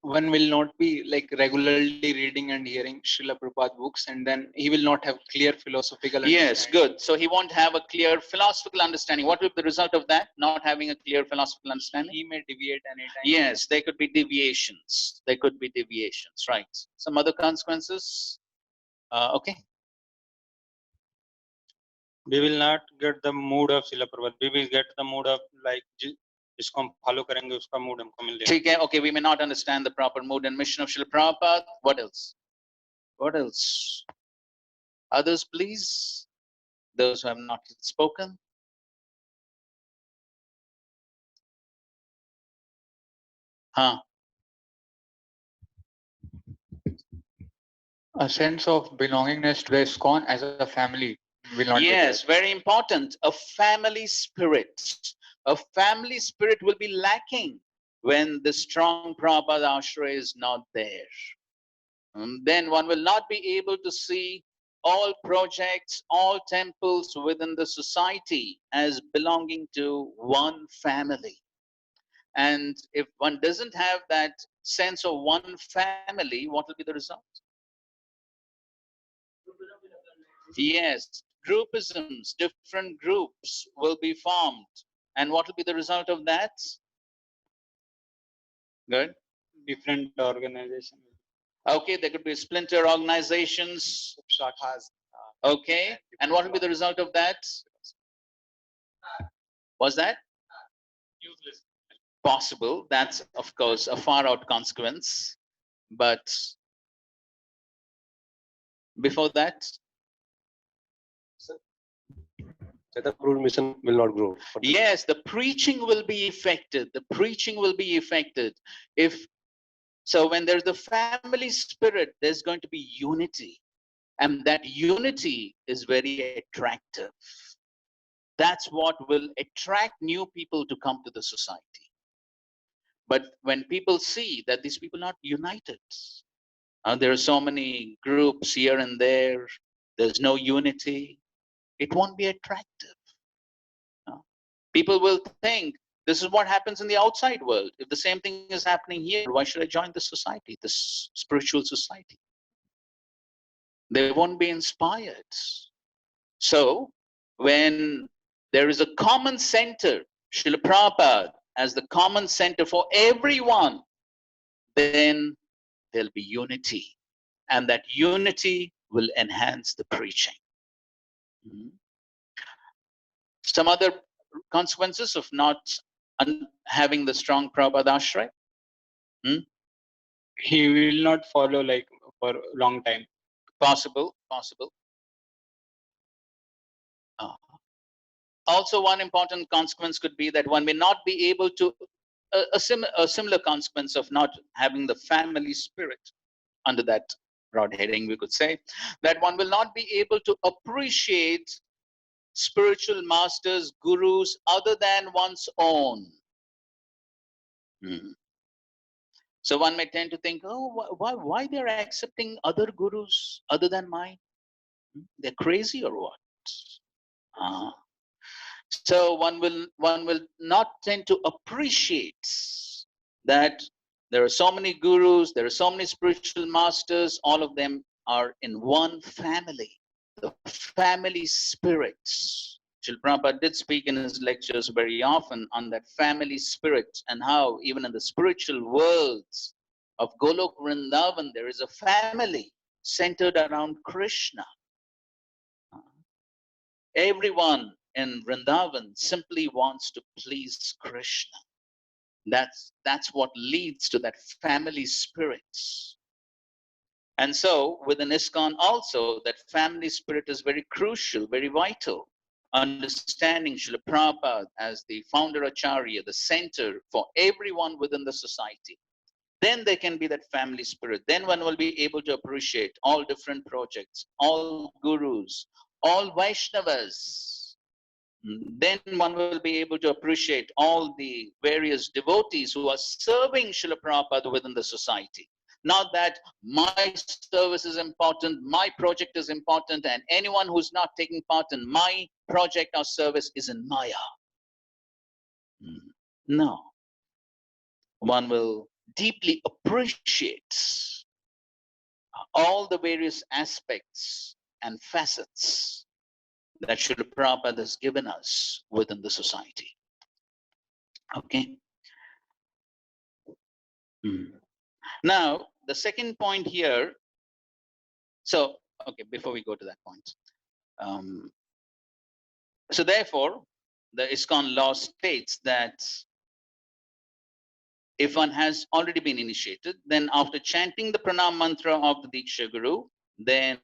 One will not be like regularly reading and hearing Srila Prabhupada books, and then he will not have clear philosophical
Yes,
understanding.
good. So he won't have a clear philosophical understanding. What will be the result of that? Not having a clear philosophical understanding?
He may deviate anytime.
Yes, there could be deviations. There could be deviations, right? Some other consequences? Okay.
We will not get the mood of Srila Prabhupada. We will get the mood of like जिसको हम follow करेंगे उसका mood हमको मिल जाएगा.
ठीक है, okay, we may not understand the proper mood and mission of Srila Prabhupada. What else? What else? Others, please. Those who have not spoken. Huh?
A sense of belongingness to the ISKCON as a family will not be there.
Yes, very important. A family spirit. A family spirit will be lacking when the strong Prabhupada Ashray is not there. Then one will not be able to see all projects, all temples within the society as belonging to one family. And if one doesn't have that sense of one family, what will be the result? Yes, groupisms, different groups will be formed. And what will be the result of that? Good.
Different organization.
Okay, there could be splinter organizations. Okay, and what will be the result of that? Was that?
Useless.
Possible. That's, of course, a far out consequence. But before that,
that the approved mission will not grow.
yes, the preaching will be affected. The preaching will be affected. If so, when there's the family spirit, there's going to be unity. And that unity is very attractive. That's what will attract new people to come to the society. But when people see that these people are not united, there are so many groups here and there, there's no unity, it won't be attractive. People will think this is what happens in the outside world. If the same thing is happening here, why should I join this society, this spiritual society? They won't be inspired. So when there is a common center, Srila Prabhupada as the common center for everyone, then there'll be unity. And that unity will enhance the preaching. Some other consequences of not having the strong Prabhupada Ashray?
He will not follow like for a long time.
Possible. Also, one important consequence could be that one may not be able to, a similar consequence of not having the family spirit under that broad heading, we could say, that one will not be able to appreciate spiritual masters, gurus, other than one's own. So one may tend to think, oh, why they're accepting other gurus other than mine? They're crazy or what? So one will not tend to appreciate that there are so many gurus, there are so many spiritual masters, all of them are in one family, the family spirits. Srila Prabhupada did speak in his lectures very often on that family spirit and how even in the spiritual worlds of Golok Vrindavan, there is a family centered around Krishna. Everyone in Vrindavan simply wants to please Krishna. That's what leads to that family spirit. And so within ISKCON also, that family spirit is very crucial, very vital. understanding Srila Prabhupada as the founder Acharya, the center for everyone within the society, then there can be that family spirit. Then one will be able to appreciate all different projects, all gurus, all Vaishnavas. Then one will be able to appreciate all the various devotees who are serving Srila Prabhupada within the society. Not that my service is important, my project is important, and anyone who's not taking part in my project or service is in Maya. No. One will deeply appreciate all the various aspects and facets that Srila Prabhupada has given us within the society. Okay. Now, the second point here. So, okay, before we go to that point. So therefore, the ISKCON law states that if one has already been initiated, then after chanting the pranam mantra of the Diksha Guru, then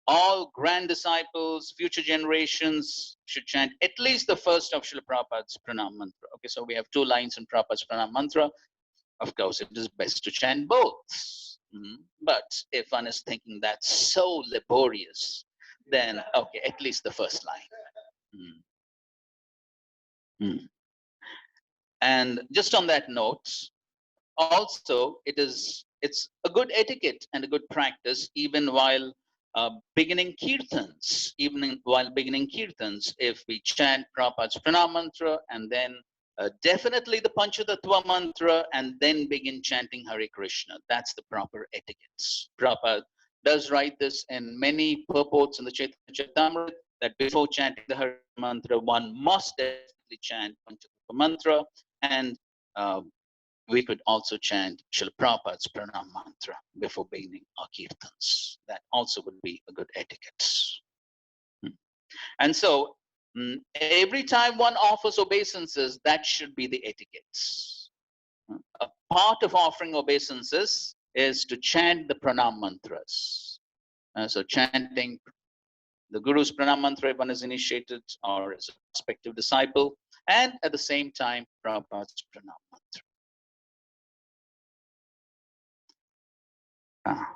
all grand disciples, future generations should chant at least the first of Srila Prabhupada's pranam mantra. Okay, so we have 2 lines in Prabhupada's pranam mantra. Of course, it is best to chant both. But if one is thinking that's so laborious, then okay, at least the first line. And just on that note, also it's a good etiquette and a good practice even while beginning kirtans. If we chant Prabhupada's pranam mantra and then definitely the Panchatattva mantra and then begin chanting Hare Krishna. That's the proper etiquette. Prabhupada does write this in many purports in the Chaitanya Charitamrita that before chanting the Hare mantra, one must definitely chant Panchatattva mantra, and we could also chant Srila Prabhupada's pranam mantra before beginning our kirtans. That also would be a good etiquette. And so every time one offers obeisances, that should be the etiquette. A part of offering obeisances is to chant the pranam mantras. So chanting the Guru's pranam mantra if one is initiated or as a prospective disciple, and at the same time Prabhupada's pranam mantra.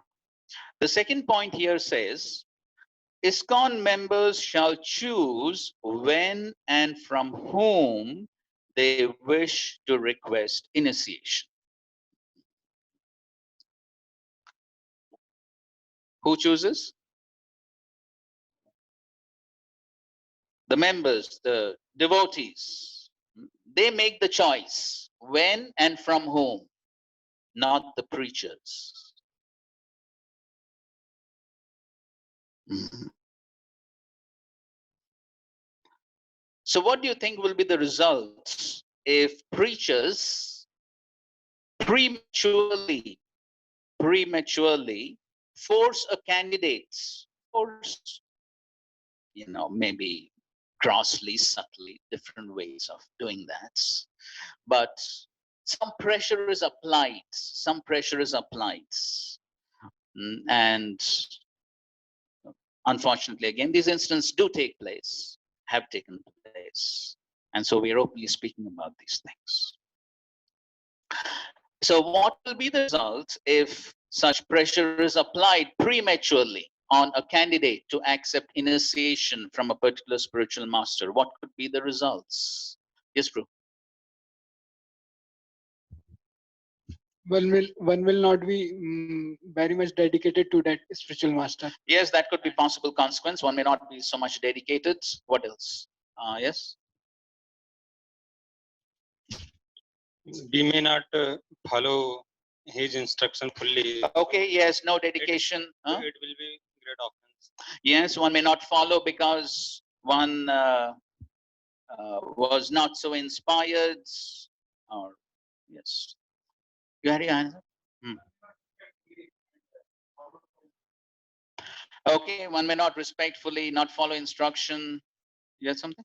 The second point here says, ISKCON members shall choose when and from whom they wish to request initiation. Who chooses? The members, the devotees. They make the choice when and from whom, not the preachers. So what do you think will be the results if preachers prematurely force a candidate, maybe grossly, subtly, different ways of doing that, but some pressure is applied, and unfortunately, again, these instances do take place, have taken place. And so we are openly speaking about these things. So what will be the result if such pressure is applied prematurely on a candidate to accept initiation from a particular spiritual master? What could be the results? Yes, Prabhu.
One will not be very much dedicated to that spiritual master.
Yes, that could be possible consequence. One may not be so much dedicated. What else? Yes.
We may not follow his instruction fully.
Okay. Yes. No dedication.
It will be great offense.
Yes, one may not follow because one was not so inspired, or yes. You had your answer? Okay, one may not respectfully not follow instruction. You had something?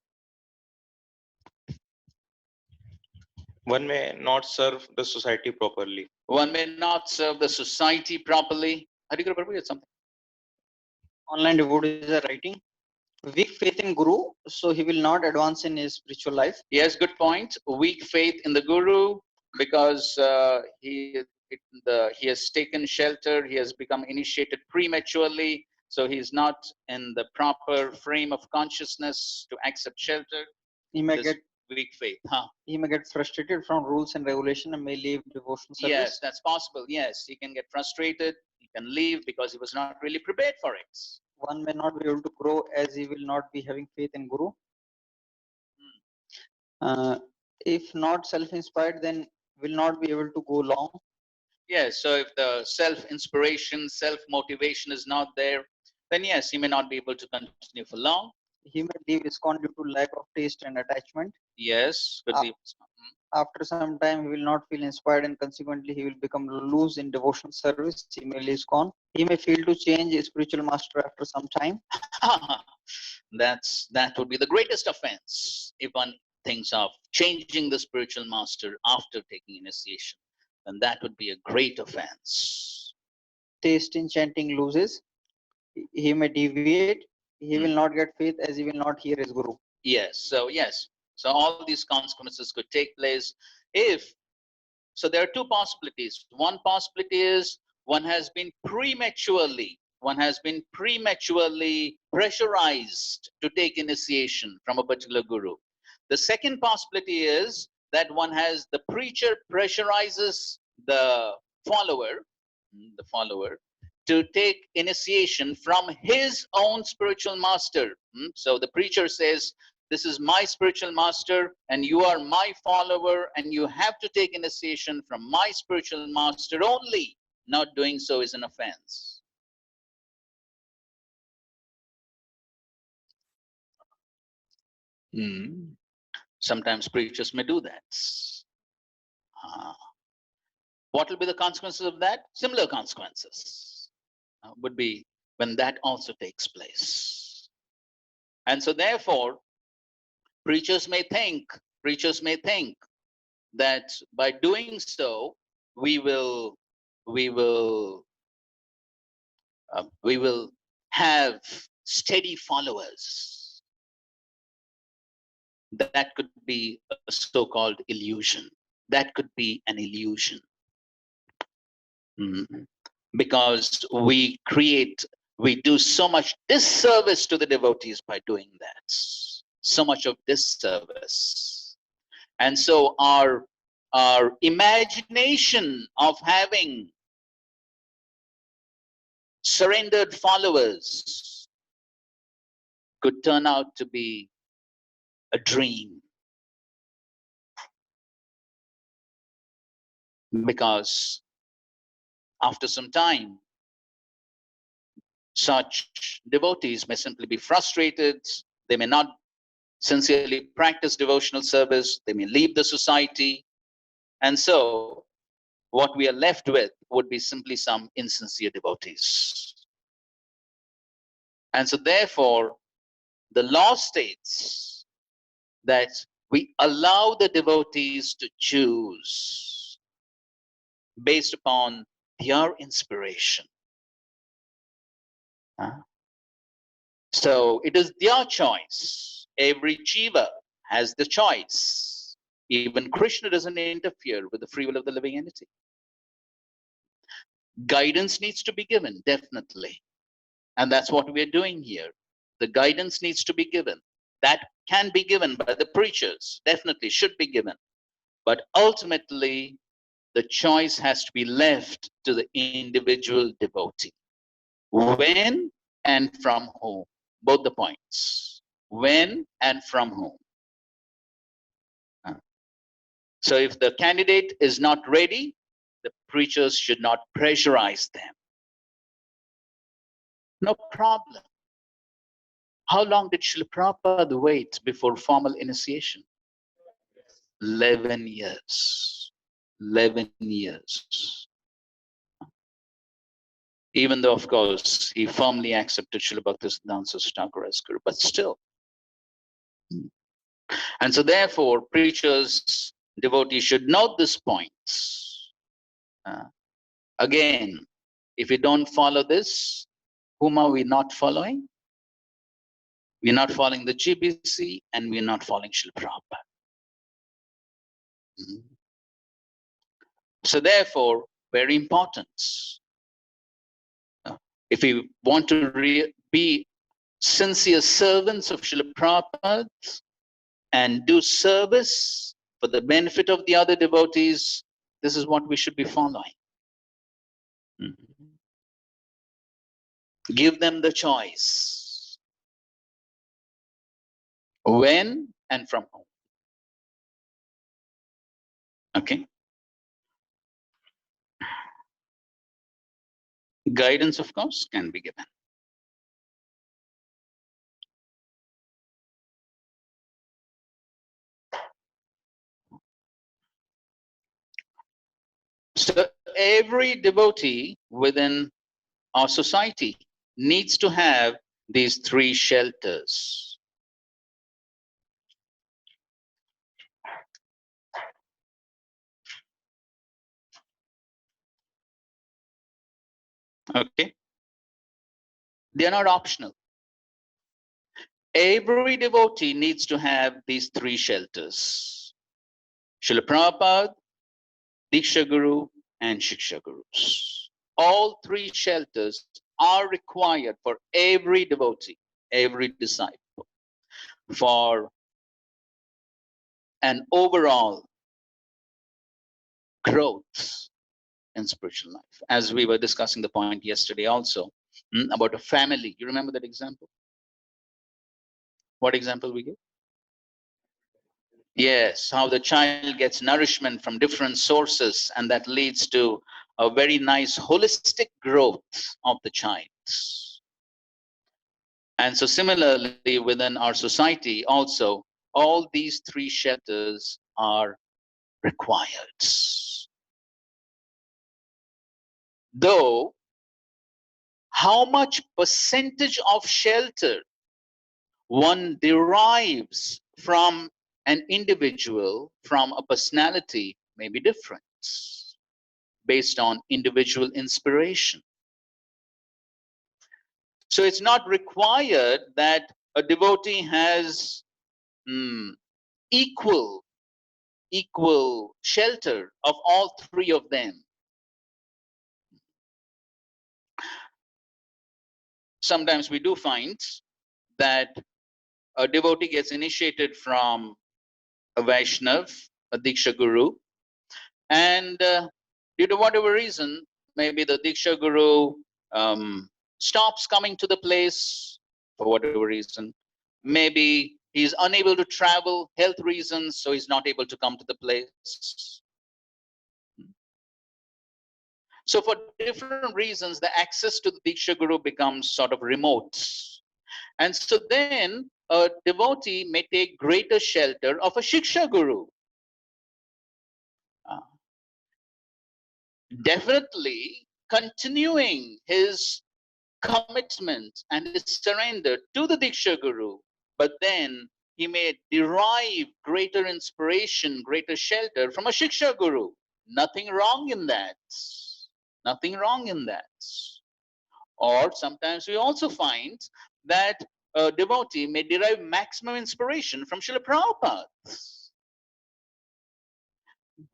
One may not serve the society properly.
One may not serve the society properly. Hariguru Prabhu, you had something?
Online devotees are writing. weak faith in Guru, so he will not advance in his spiritual life.
Yes, good point. Weak faith in the Guru because he has taken shelter, he has become initiated prematurely, so he's not in the proper frame of consciousness to accept shelter.
He may
This
get
weak faith, huh?
he may get frustrated from rules and regulation and may leave devotional service.
Yes, that's possible. Yes, he can get frustrated, he can leave because he was not really prepared for it.
One may not be able to grow as he will not be having faith in Guru. If not self-inspired, then will not be able to go long.
Yes, so if the self-inspiration, self-motivation is not there, then yes, he may not be able to continue for long.
He may leave ISKCON due to lack of taste and attachment.
Yes, could be.
After some time, he will not feel inspired and consequently he will become loose in devotional service. He may leave ISKCON. He may fail to change his spiritual master after some time.
That would be the greatest offense if one thinks of changing the spiritual master after taking initiation. Then that would be a great offense.
Taste in chanting loses. He may deviate. He will not get faith as he will not hear his Guru.
Yes, so all these consequences could take place if, so there are two possibilities. One possibility is one has been prematurely pressurized to take initiation from a particular Guru. The second possibility is that the preacher pressurizes the follower to take initiation from his own spiritual master. So the preacher says, this is my spiritual master and you are my follower and you have to take initiation from my spiritual master only. Not doing so is an offense. Sometimes preachers may do that. What will be the consequences of that? Similar consequences would be when that also takes place. And so therefore, preachers may think that by doing so, we will have steady followers. That could be a so-called illusion. That could be an illusion. Because we do so much disservice to the devotees by doing that. So much of disservice. And so our imagination of having surrendered followers could turn out to be a dream. Because after some time, such devotees may simply be frustrated. They may not sincerely practice devotional service. They may leave the society. And so what we are left with would be simply some insincere devotees. And so therefore, the law states that we allow the devotees to choose based upon their inspiration. So it is their choice. Every jiva has the choice. Even Krishna doesn't interfere with the free will of the living entity. Guidance needs to be given, definitely. And that's what we're doing here. The guidance needs to be given. That can be given by the preachers, definitely should be given. But ultimately, the choice has to be left to the individual devotee. When and from whom? Both the points. When and from whom? So if the candidate is not ready, the preachers should not pressurize them. No problem. How long did Srila Prabhupada wait before formal initiation? 11 years. 11 years. Even though, of course, he firmly accepted Srila Bhaktisiddhanta Saraswati Thakur as Guru, but still. And so therefore, preachers, devotees should note this point. Again, if we don't follow this, whom are we not following? We're not following the GBC and we're not following Srila Prabhupada. So therefore, very important. If we want to be sincere servants of Srila Prabhupada and do service for the benefit of the other devotees, this is what we should be following. Give them the choice. When and from whom. Okay. Guidance, of course, can be given. So every devotee within our society needs to have these three shelters. Okay. They are not optional. Every devotee needs to have these three shelters. Srila Prabhupada, Diksha Guru, and Shiksha Gurus. All three shelters are required for every devotee, every disciple, for an overall growth in spiritual life. As we were discussing the point yesterday also about a family. You remember that example? What example we gave? Yes, how the child gets nourishment from different sources, and that leads to a very nice holistic growth of the child. And so similarly within our society also, all these three shelters are required. Though, how much percentage of shelter one derives from an individual, from a personality, may be different based on individual inspiration. So it's not required that a devotee has equal shelter of all three of them. Sometimes we do find that a devotee gets initiated from a Vaishnav, a Diksha Guru, and due to whatever reason, maybe the Diksha Guru stops coming to the place for whatever reason. Maybe he's unable to travel, health reasons, so he's not able to come to the place. So for different reasons, the access to the Diksha Guru becomes sort of remote. And so then a devotee may take greater shelter of a Shiksha Guru. Definitely continuing his commitment and his surrender to the Diksha Guru, but then he may derive greater inspiration, greater shelter from a Shiksha Guru. Nothing wrong in that. Nothing wrong in that. Or sometimes we also find that a devotee may derive maximum inspiration from Srila Prabhupada.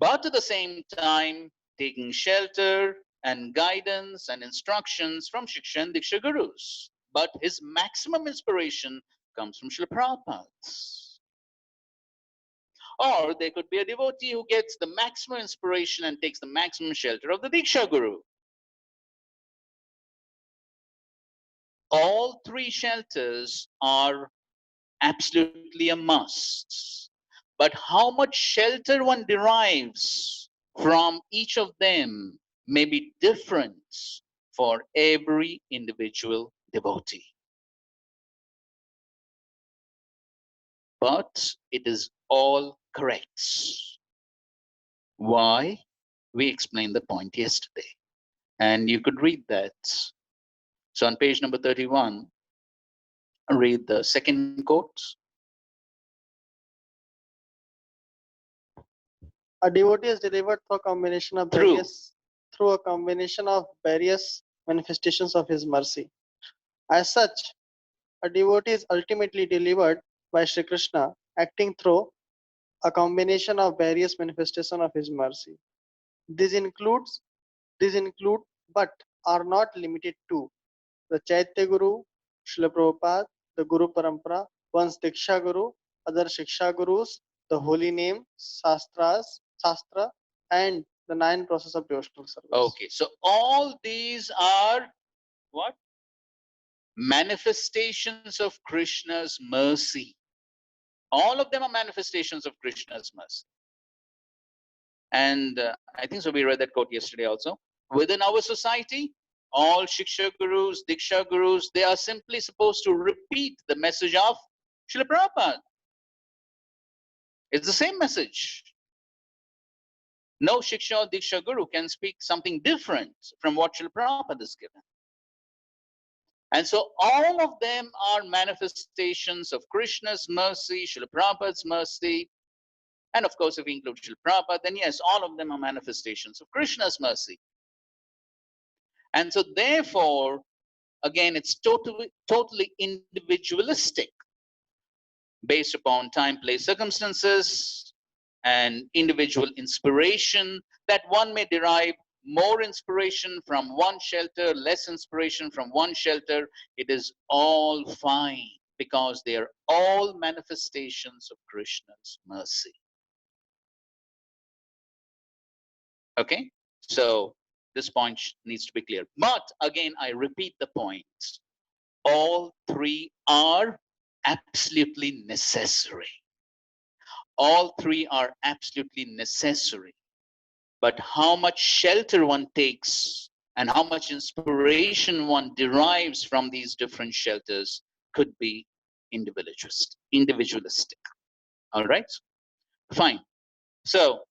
But at the same time, taking shelter and guidance and instructions from Shiksha and Diksha Gurus. But his maximum inspiration comes from Srila Prabhupada. Or there could be a devotee who gets the maximum inspiration and takes the maximum shelter of the Diksha Guru. All three shelters are absolutely a must. But how much shelter one derives from each of them may be different for every individual devotee. But it is all correct. Why? We explained the point yesterday. And you could read that. So on page number 31, read the second quote.
A devotee is delivered through a combination of various manifestations of his mercy. As such,
A devotee is ultimately delivered by Sri Krishna, acting through a combination of various manifestations of his mercy. These include but are not limited to the Chaitya Guru, Srila Prabhupada, the Guru Parampara, one's Diksha Guru, other Shiksha Gurus, the holy name, Shastra, and the 9 process of devotional service.
Okay, so all these are what? Manifestations of Krishna's mercy. All of them are manifestations of Krishna's mercy. And I think so we read that quote yesterday also. Within our society, all Shiksha Gurus, Diksha Gurus, they are simply supposed to repeat the message of Srila Prabhupada. It's the same message. No Shiksha or Diksha Guru can speak something different from what Srila Prabhupada has given. And so all of them are manifestations of Krishna's mercy, Srila Prabhupada's mercy. And of course, if we include Srila Prabhupada, then yes, all of them are manifestations of Krishna's mercy. And so therefore, again, it's totally individualistic based upon time, place, circumstances, and individual inspiration, that one may derive more inspiration from one shelter, less inspiration from one shelter. It is all fine because they are all manifestations of Krishna's mercy. Okay, so this point needs to be clear. But again, I repeat the point. All three are absolutely necessary. All three are absolutely necessary. But how much shelter one takes and how much inspiration one derives from these different shelters could be individualistic. All right, fine. So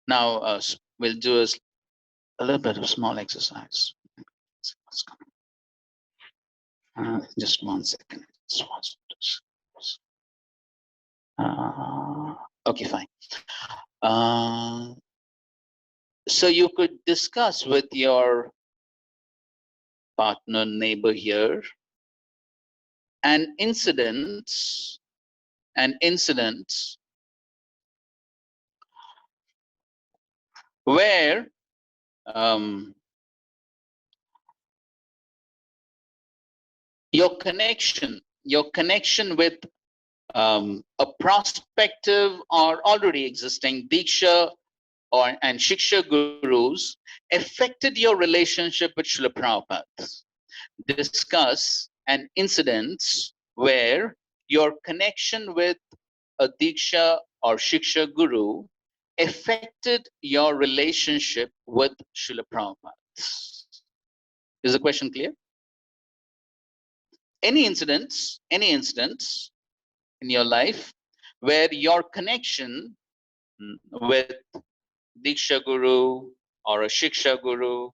now we'll do a little bit of small exercise. Just 1 second. Okay, fine. So you could discuss with your partner, neighbor here, an incident where your connection with a prospective or already existing Diksha and Shiksha Gurus affected your relationship with Srila Prabhupada. Discuss an incident where your connection with a Diksha or Shiksha Guru affected your relationship with Srila Prabhupada. Is the question clear? Any incidents in your life where your connection with Diksha Guru or a Shiksha Guru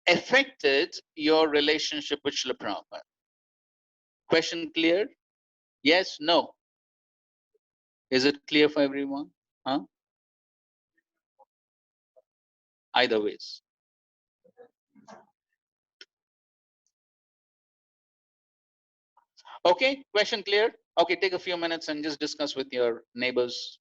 affected your relationship with Srila Prabhupada. Question clear? Yes, no? Is it clear for everyone? Huh? Either ways. Okay, question clear? Okay, take a few minutes and just discuss with your neighbors.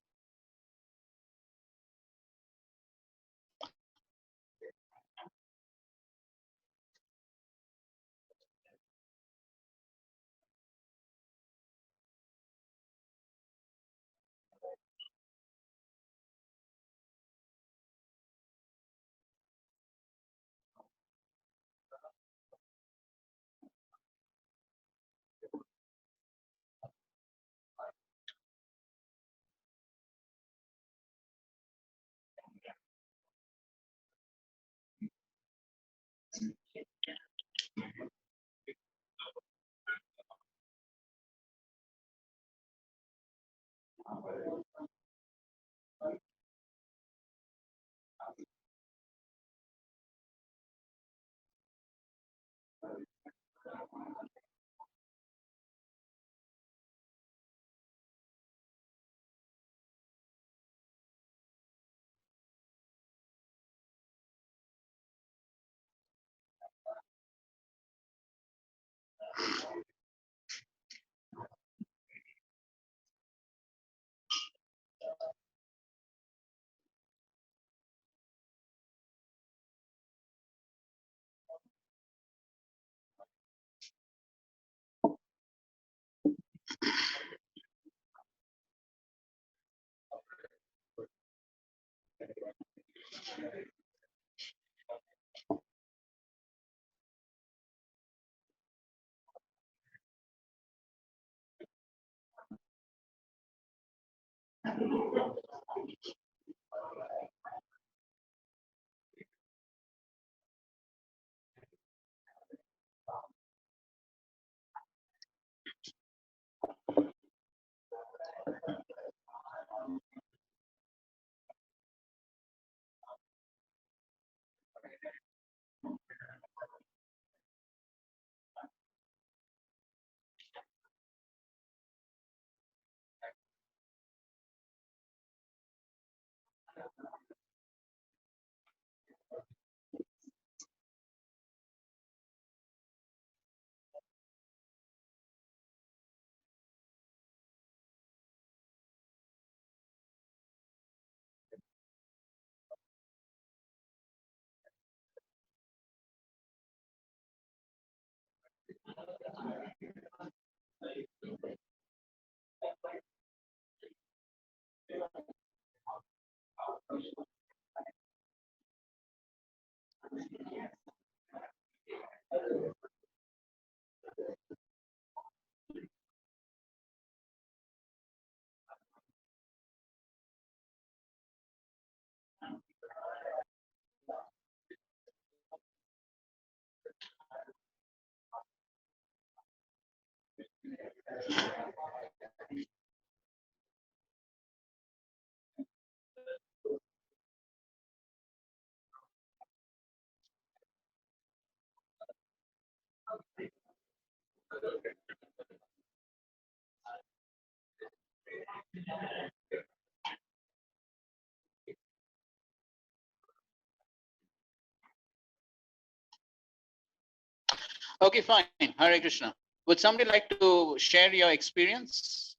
Okay, fine. Hare Krishna. Would somebody like to share your experience?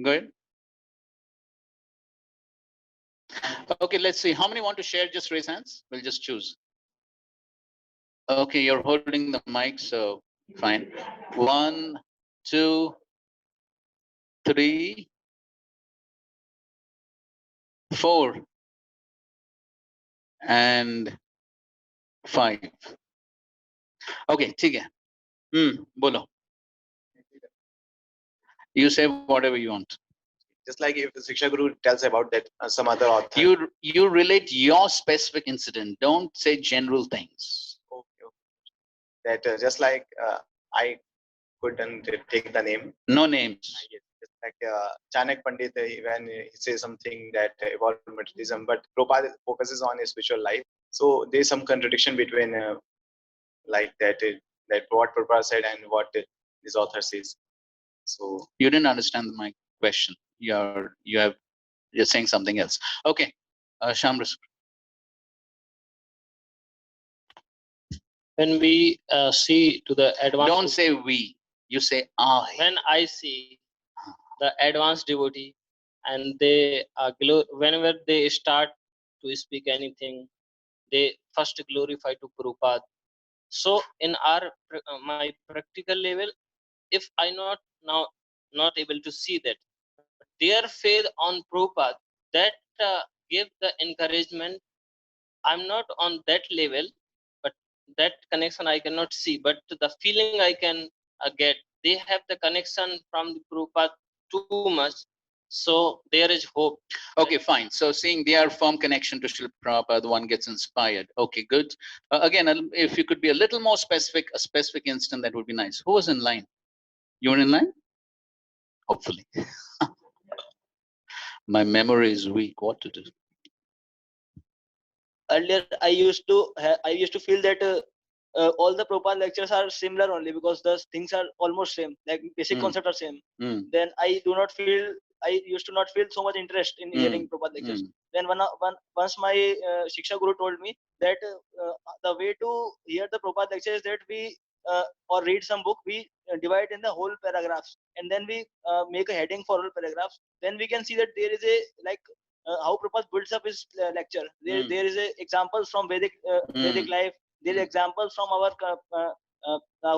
Go ahead. Okay, let's see. How many want to share? Just raise hands. We'll just choose. Okay, you're holding the mic, so fine. 1, 2, 3, 4, and 5. Okay, ठीक है. बोलो. You say whatever you want.
Just like if the Shiksha Guru tells about that some other author.
You relate your specific incident. Don't say general things.
Okay. That just like I couldn't take the name.
No names.
Yes, just like Chanak Pandit, when he says something that about materialism, but Prabhupada focuses on his spiritual life. So there's some contradiction between like that what Prabhupada said and what this author says. So
You didn't understand my question. You're saying something else. Okay, Shamras.
When we see to the advanced,
Don't say we. You say I.
when I see the advanced devotee and they whenever they start to speak anything, they first glorify to Prabhupada. So in our my practical level, if I not able to see that, their faith on Prabhupada, that give the encouragement. I'm not on that level, but that connection I cannot see. But the feeling I can get, they have the connection from the Prabhupada too much. So there is hope.
Okay, fine. So seeing their firm connection to Srila Prabhupada, one gets inspired. Okay, good. Again, if you could be a little more specific, a specific instant, that would be nice. Who was in line? You were in line? Hopefully. My memory is weak. What to do?
Earlier I used to feel that all the Prabhupada lectures are similar only because the things are almost same, like basic concept are same. Then I used to not feel so much interest in hearing Prabhupada lectures. Then once my Shiksha Guru told me that the way to hear the Prabhupada lecture is that we or read some book, we divide in the whole paragraphs and then we make a heading for all paragraphs. Then we can see that there is a like how Prabhupada builds up his lecture. There is a examples from Vedic life. There are examples from our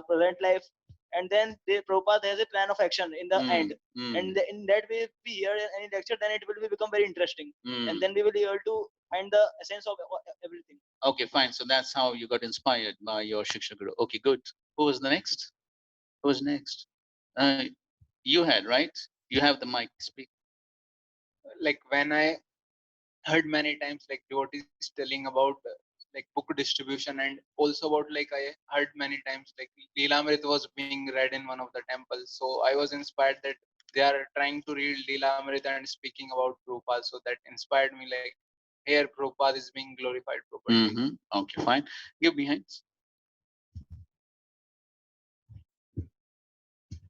present life, and then Prabhupada has a plan of action in the end. And in that way, if we hear any lecture, then it will become very interesting, and then we will be able to find the essence of everything.
Okay, fine. So that's how you got inspired by your Shiksha Guru. Okay, good. Who was the next? Who was next? You had, right? You have the mic. Speak.
Like when I heard many times like devotees telling about like book distribution, and also about like I heard many times like Leelamrit was being read in one of the temples. So I was inspired that they are trying to read Leelamrit and speaking about Prabhupada. So that inspired me like here Prabhupada is being glorified properly.
Okay, fine. Give behind.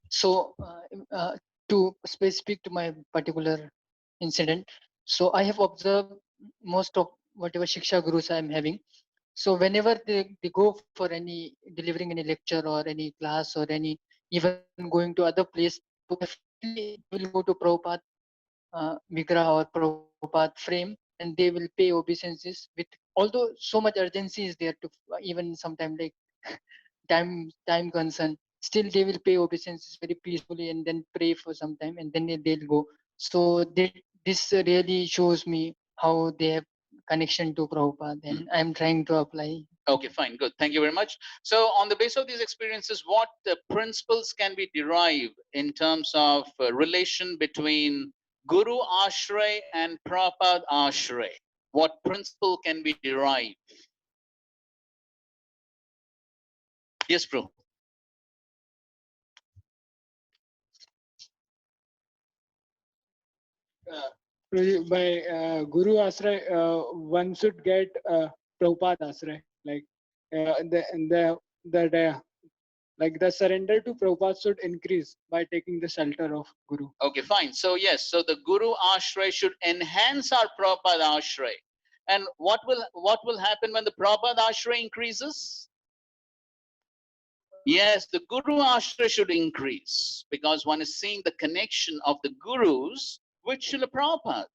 So to specific to my particular incident, so I have observed most of whatever Shiksha Gurus I am having. So whenever they go for any delivering any lecture or any class or any even going to other place, so definitely will go to Prabhupada Vigraha or Prabhupada frame, and they will pay obeisances with, although so much urgency is there to even sometime like time concern, still they will pay obeisances very peacefully and then pray for some time and then they'll go. So this really shows me how they have connection to Prabhupada, and I'm trying to apply.
Okay, fine, good. Thank you very much. So on the basis of these experiences, what principles can be derived in terms of relation between Guru Ashray and Prabhupada Ashray? What principle can be derived? Yes, bro.
By Guru Ashray, one should get Prabhupada Ashray, like like the surrender to Prabhupada should increase by taking the shelter of Guru.
Okay, fine. So yes, so the Guru Ashray should enhance our Prabhupada Ashray. And what will happen when the Prabhupada Ashray increases? Yes, the Guru Ashray should increase because one is seeing the connection of the Gurus with Srila Prabhupada.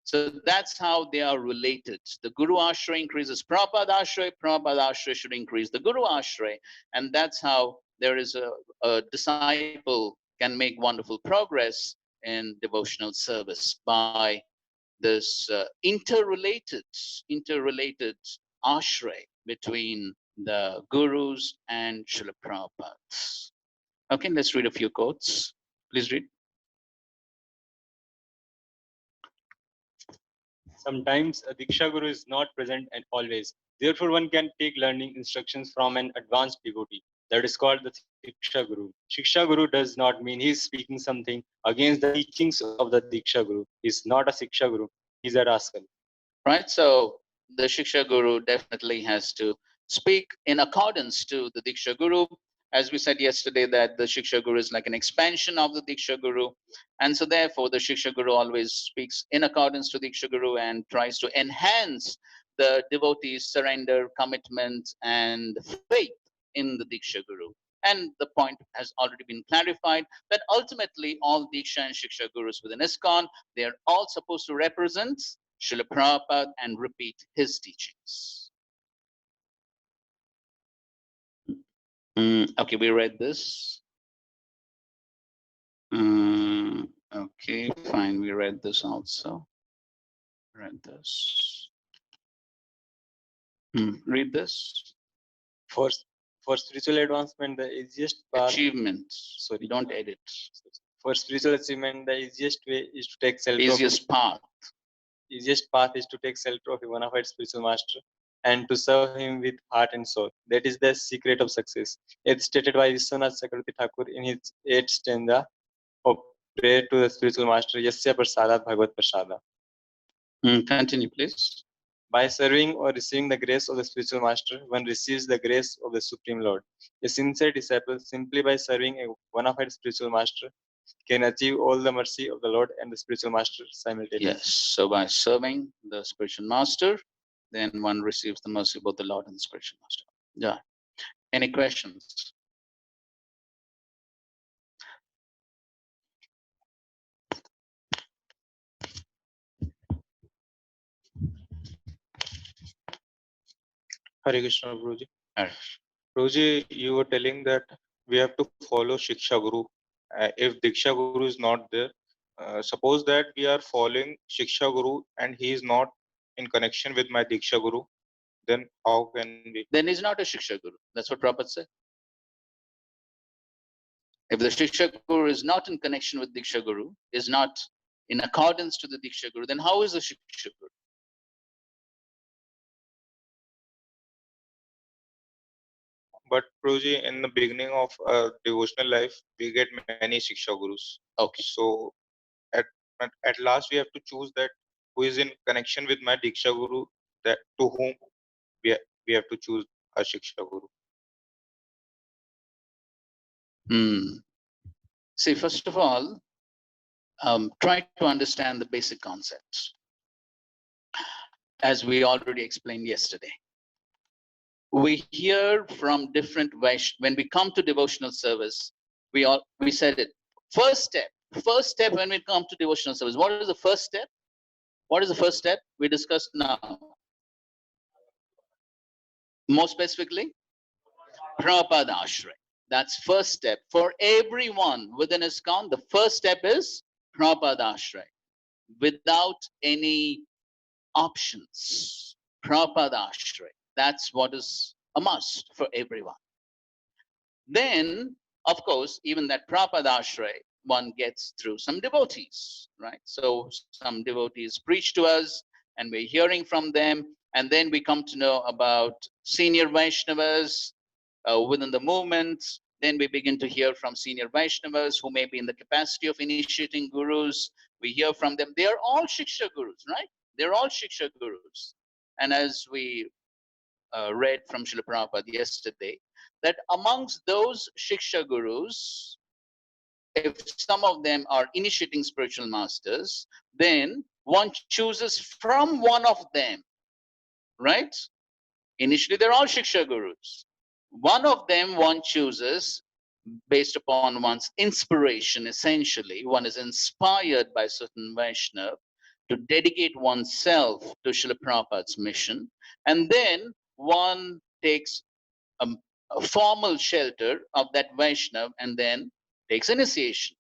So that's how they are related. The Guru Ashray increases Prabhupada Ashray should increase the Guru Ashray. And that's how there is a disciple can make wonderful progress in devotional service by this interrelated ashray between the Gurus and Srila Prabhupada. Okay, let's read a few quotes. Please read.
Sometimes a Diksha Guru is not present and always. Therefore, one can take learning instructions from an advanced devotee. That is called the Diksha Guru. Shiksha Guru does not mean he is speaking something against the teachings of the Diksha Guru. He is not a Shiksha Guru. He is a rascal.
Right, so the Shiksha Guru definitely has to speak in accordance to the Diksha Guru. As we said yesterday, that the Shiksha Guru is like an expansion of the Diksha Guru. And so therefore, the Shiksha Guru always speaks in accordance to Diksha Guru and tries to enhance the devotee's surrender, commitment, and faith in the Diksha Guru. And the point has already been clarified that ultimately all Diksha and Shiksha Gurus within ISKCON, they are all supposed to represent Srila Prabhupada and repeat his teachings. Okay, we read this. Okay, fine, we read this also. Read this. Read this.
For spiritual advancement, the easiest path.
Achievements. Sorry, don't edit.
For spiritual achievement, the easiest way is to take shelter.
Easiest path.
Easiest path is to take shelter of a bona fide spiritual master and to serve him with heart and soul. That is the secret of success. It's stated by Vishwanath Chakravarti Thakur in his 8th stanza of prayer to the spiritual master, Yasya Prasadat Bhagavad Prasada.
Continue, please.
By serving or receiving the grace of the spiritual master, one receives the grace of the Supreme Lord. A sincere disciple, simply by serving a bona fide spiritual master, can achieve all the mercy of the Lord and the spiritual master simultaneously.
Yes, so by serving the spiritual master, then one receives the mercy of both the Lord and the spiritual master. Yeah. Any questions?
Hare Krishna, Guruji. Guruji, you were telling that we have to follow Shiksha Guru. If Diksha Guru is not there, suppose that we are following Shiksha Guru and he is not
in connection with my Diksha Guru, then how can we?
Then he's not a Shiksha Guru. That's what Prabhupada said. If the Shiksha Guru is not in connection with Diksha Guru, is not in accordance to the Diksha Guru, then how is the Shiksha Guru?
But Prabhuji, in the beginning of devotional life, we get many Shiksha Gurus.
Okay.
So at last we have to choose that who is in connection with my Diksha Guru, that to whom we have to choose a Shiksha Guru.
See, first of all, try to understand the basic concepts. As we already explained yesterday, we hear from different ways. When we come to devotional service, we said it. First step when we come to devotional service. What is the first step? What is the first step? We discussed now. More specifically, Prabhupada Ashray. That's first step. For everyone within ISKCON, the first step is Prabhupada Ashray. Without any options. Prabhupada Ashray. That's what is a must for everyone. Then, of course, even that Prabhupada Ashray, one gets through some devotees, right? So some devotees preach to us and we're hearing from them. And then we come to know about senior Vaishnavas within the movement. Then we begin to hear from senior Vaishnavas who may be in the capacity of initiating gurus. We hear from them. They are all Shiksha Gurus, right? They're all Shiksha Gurus. And as we read from Srila Prabhupada yesterday, that amongst those Shiksha Gurus, if some of them are initiating spiritual masters, then one chooses from one of them, right? Initially, they're all Shiksha Gurus. One of them one chooses based upon one's inspiration, essentially. One is inspired by certain Vaishnava to dedicate oneself to Srila Prabhupada's mission. And then one takes a formal shelter of that Vaishnava and then takes initiation.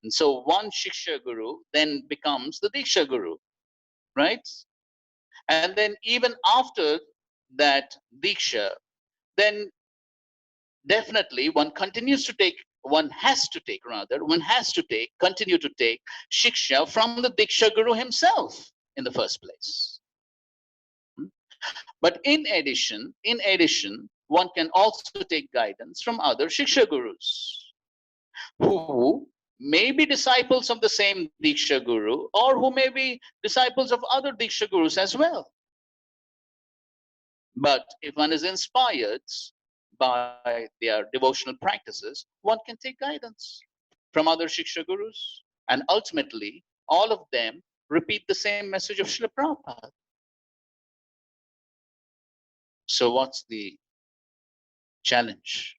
And so one Shiksha Guru then becomes the Diksha Guru, right? And then even after that Diksha, then definitely one continues to take, continue to take Shiksha from the Diksha Guru himself in the first place. But in addition, one can also take guidance from other Shiksha Gurus who may be disciples of the same Diksha Guru or who may be disciples of other Diksha Gurus as well. But if one is inspired by their devotional practices, one can take guidance from other Shiksha Gurus. And ultimately, all of them repeat the same message of Srila Prabhupada. So what's the challenge?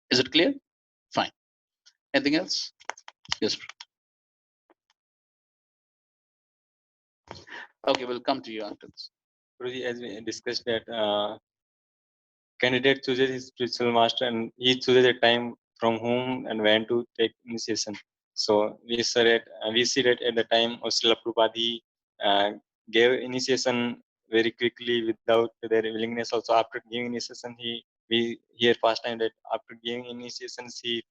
Is it clear? Fine. Anything else? Yes. Okay, we'll come to you after this.
Guruji, as we discussed that candidate chooses his spiritual master and he chooses a time from whom and when to take initiation. So we see that at the time of Srila Prabhupada, he gave initiation very quickly without their willingness. Also, after giving initiation, we hear first time that after giving initiations, he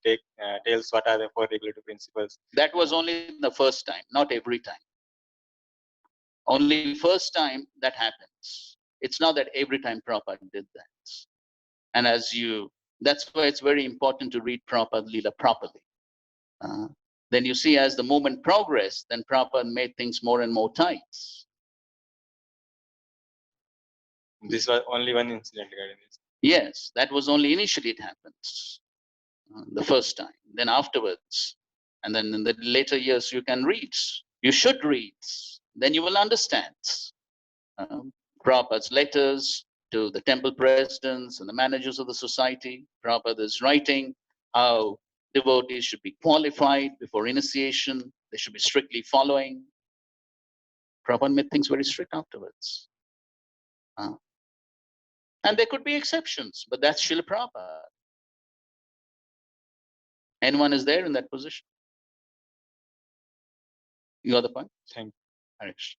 tells what are the four regulative principles.
That was only the first time, not every time. Only first time that happens. It's not that every time Prabhupada did that. And that's why it's very important to read Prabhupada Leela properly. Then you see as the movement progressed, then Prabhupada made things more and more tight.
This was only one incident regarding this.
Yes, that was only initially it happens. The first time. Then afterwards. And then in the later years you can read. You should read. Then you will understand. Prabhupada's letters to the temple presidents and the managers of the society. Prabhupada is writing how devotees should be qualified before initiation. They should be strictly following. Prabhupada made things very strict afterwards. And there could be exceptions, but that's Srila Prabhupada. Anyone is there in that position? You got the point?
Thank you.
Harish.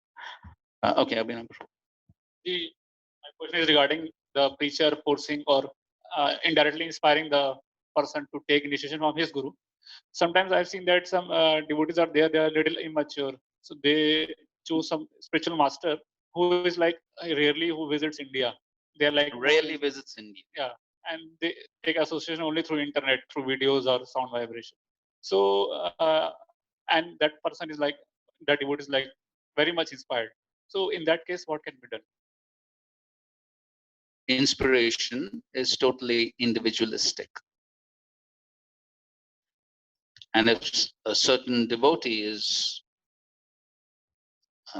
Okay, Abhinav.
My question is regarding the preacher forcing or indirectly inspiring the person to take initiation from his guru. Sometimes I've seen that some devotees are there, they are a little immature. So they choose some spiritual master who is like rarely who visits India. They are like
Rarely visits India.
yeah, and they take association only through internet, through videos or sound vibration. So and that person is like, that devotee is like very much inspired. So in that case, what can be done?
Inspiration is totally individualistic. And if a certain devotee is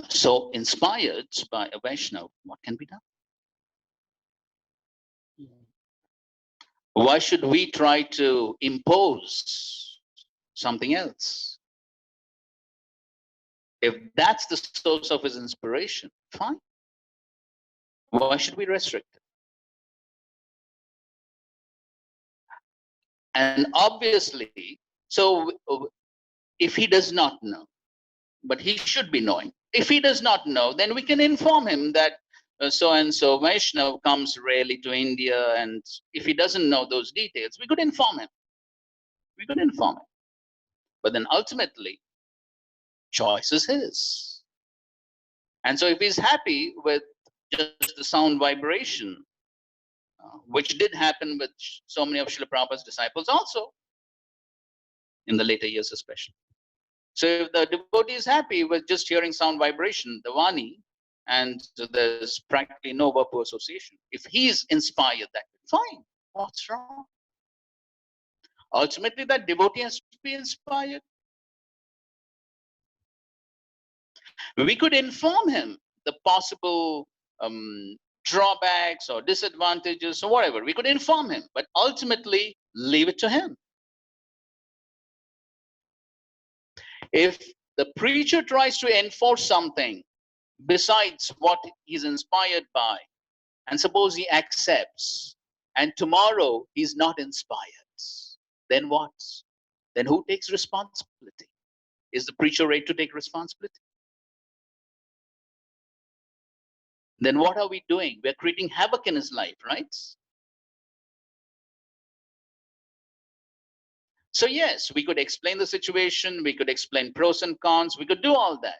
so inspired by a Vaishnava, what can be done? Why should we try to impose something else? If that's the source of his inspiration, fine. Why should we restrict it? And obviously, so if he does not know, but he should be knowing. If he does not know, then we can inform him that so and so Vaishnava comes rarely to India, and if he doesn't know those details, we could inform him. We could inform him. But then ultimately, choice is his. And so if he's happy with just the sound vibration, which did happen with so many of Srila Prabhupada's disciples also, in the later years especially. So if the devotee is happy with just hearing sound vibration, the Vani, and there's practically no Vapu association, if he's inspired that, fine, what's wrong? Ultimately, that devotee has to be inspired. We could inform him the possible drawbacks or disadvantages or whatever. We could inform him, but ultimately leave it to him. If the preacher tries to enforce something besides what he's inspired by, and suppose he accepts, and tomorrow he's not inspired, then what? Then who takes responsibility? Is the preacher ready to take responsibility? Then what are we doing? We're creating havoc in his life, right? So yes, we could explain the situation, we could explain pros and cons, we could do all that.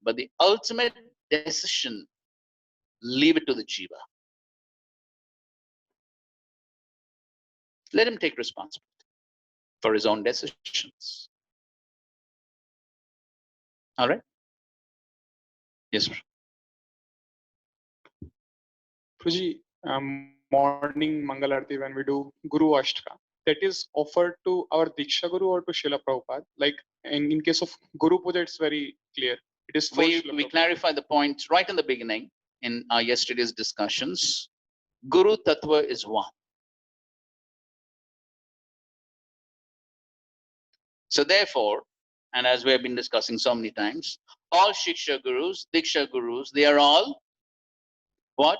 But the ultimate decision, leave it to the jiva. Let him take responsibility for his own decisions. All right? Yes, sir.
Puji, morning Mangal Arati when we do Guru Ashtaka, that is offered to our Diksha Guru or to Srila Prabhupada. Like in case of Guru Puja, it's very clear. It is for
We clarify the point right in the beginning in our yesterday's discussions. Guru Tattva is one. So therefore, and as we have been discussing so many times, all Shiksha Gurus, Diksha Gurus, they are all what?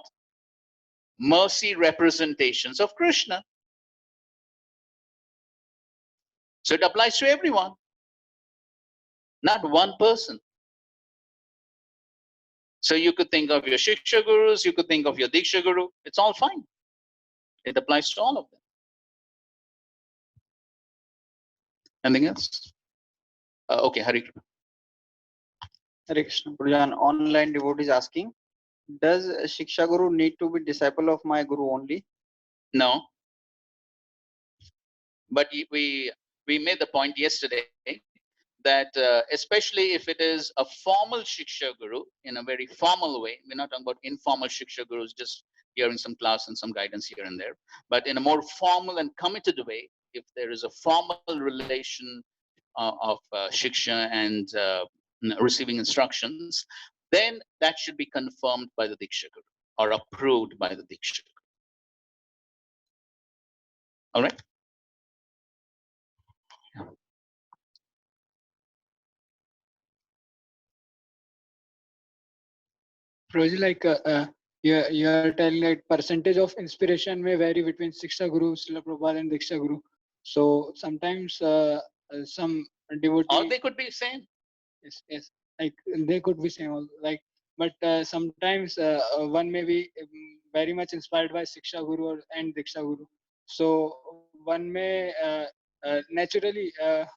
Mercy representations of Krishna. So it applies to everyone, not one person. So you could think of your Shiksha Gurus, you could think of your Diksha Guru, it's all fine. It applies to all of them. Anything else? Okay, Hari Krishna.
Hare Krishna. An online devotee is asking, does Shiksha Guru need to be disciple of my Guru only?
No. But we made the point yesterday that especially if it is a formal Shiksha Guru in a very formal way, we're not talking about informal Shiksha Gurus just hearing some class and some guidance here and there, but in a more formal and committed way, if there is a formal relation of Shiksha and receiving instructions, then that should be confirmed by the Diksha Guru or approved by the Diksha Guru. All right?
Prabhuji, like you are telling like percentage of inspiration may vary between Shiksha Guru, Srila Prabhupada and Diksha Guru. So sometimes some devotee.
Or they could be same.
Yes, yes. like they could be same also, like, but sometimes one may be very much inspired by Shiksha Guru and Diksha Guru. So one may naturally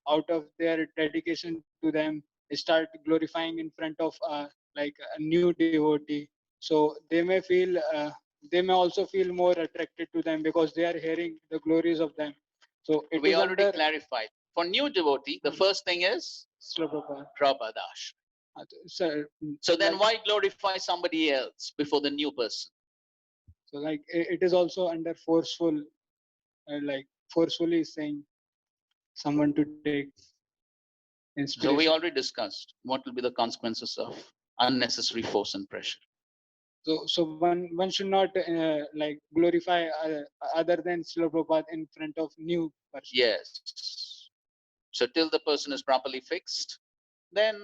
out of their dedication to them start glorifying in front of like a new devotee. So they may also feel more attracted to them because they are hearing the glories of them. So it
We
is
already
under
clarified. For new devotee, the first thing is
Srila Prabhupada.
Prabhadash. So then why glorify somebody else before the new person?
So like it is also under forceful, like forcefully saying someone to take
So
inspiration.
we already discussed what will be the consequences of unnecessary force and pressure.
So one should not like glorify other than Srila Prabhupada in front of new person.
Yes. So till the person is properly fixed, then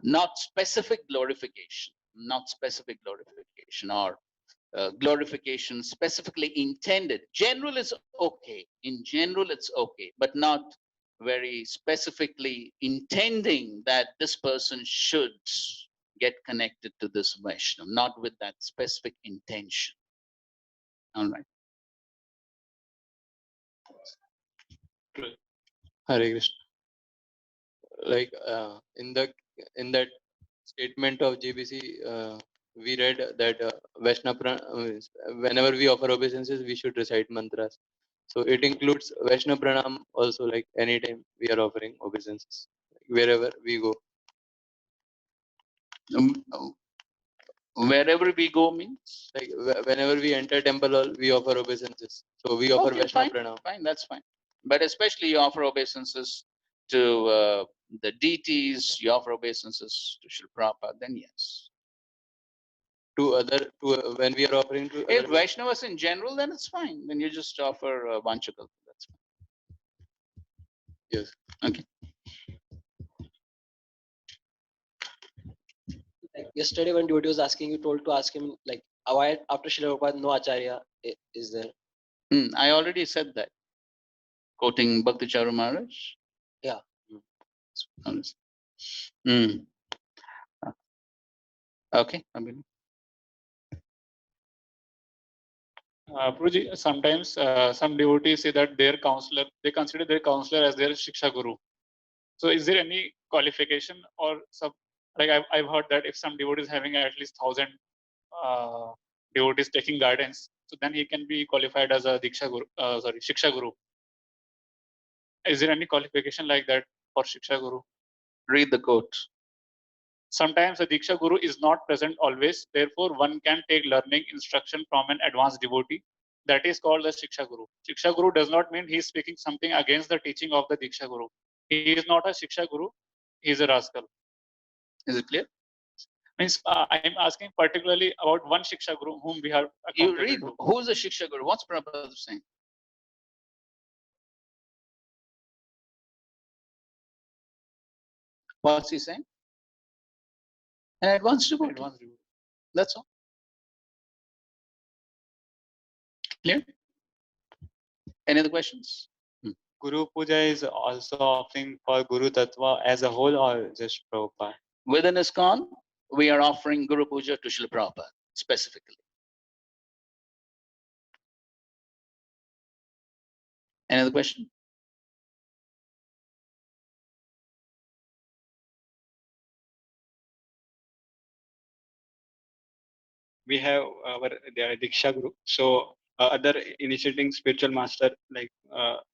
not specific glorification or glorification specifically intended. General is okay. In general, it's okay, but not very specifically intending that this person should get connected to this Vaishnava, not with that specific intention. All right.
Hare Krishna. Like in that statement of GBC, we read that whenever we offer obeisances, we should recite mantras. So it includes Vaishnava Pranam also, like anytime we are offering obeisances, wherever we go.
Wherever we go means?
Like whenever we enter temple hall, we offer obeisances. So we offer
Okay,
Vaishnava
fine,
Pranam.
fine, that's fine. But especially you offer obeisances to the deities, you offer obeisances to Srila Prabhupada, then yes.
When we are offering to
If
other
Vaishnavas in general, then it's fine. Then you just offer Vanchakal. That's fine.
Yes.
Okay.
Like yesterday when devotee was asking, you told to ask him like why after Srila Prabhupada no Acharya is there?
I already said that. Quoting Bhakti Charu Maharaj.
Yeah.
Mm. Okay.
Prabhuji, sometimes some devotees say that their counselor, they consider their counselor as their Shiksha Guru. So is there any qualification or like I've heard that if some devotee is having at least 1,000 devotees taking guidance, so then he can be qualified as a Diksha Guru, Shiksha Guru. Is there any qualification like that for Shiksha Guru?
Read the quote.
Sometimes a Diksha Guru is not present always. Therefore, one can take learning instruction from an advanced devotee. That is called the Shiksha Guru. Shiksha Guru does not mean he is speaking something against the teaching of the Diksha Guru. He is not a Shiksha Guru. He is a rascal.
Is it clear?
Means I am asking particularly about one Shiksha Guru whom we have.
You read who's the Shiksha Guru? What's Prabhupada saying? What's he saying? An advanced devotee. That's all. Clear? Any other questions?
Guru Puja is also offering for Guru Tattva as a whole or just Prabhupada?
Within ISKCON, we are offering Guru Puja to Srila Prabhupada specifically. Any other question?
We have our Diksha Guru. So other initiating spiritual master like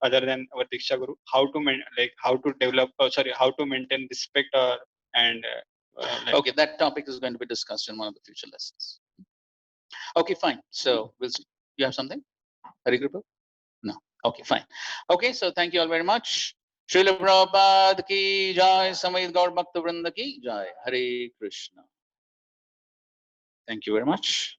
other than our Diksha Guru, how to develop, how to maintain respect and
Okay, that topic is going to be discussed in one of the future lessons. Okay, fine. So we'll see. You have something? Hari Kripa? No. Okay, fine. Okay, so thank you all very much. Srila Prabhupada ki jai, Samayit Gaur Bhakta Vrinda ki jai. Hare Krishna. Thank you very much.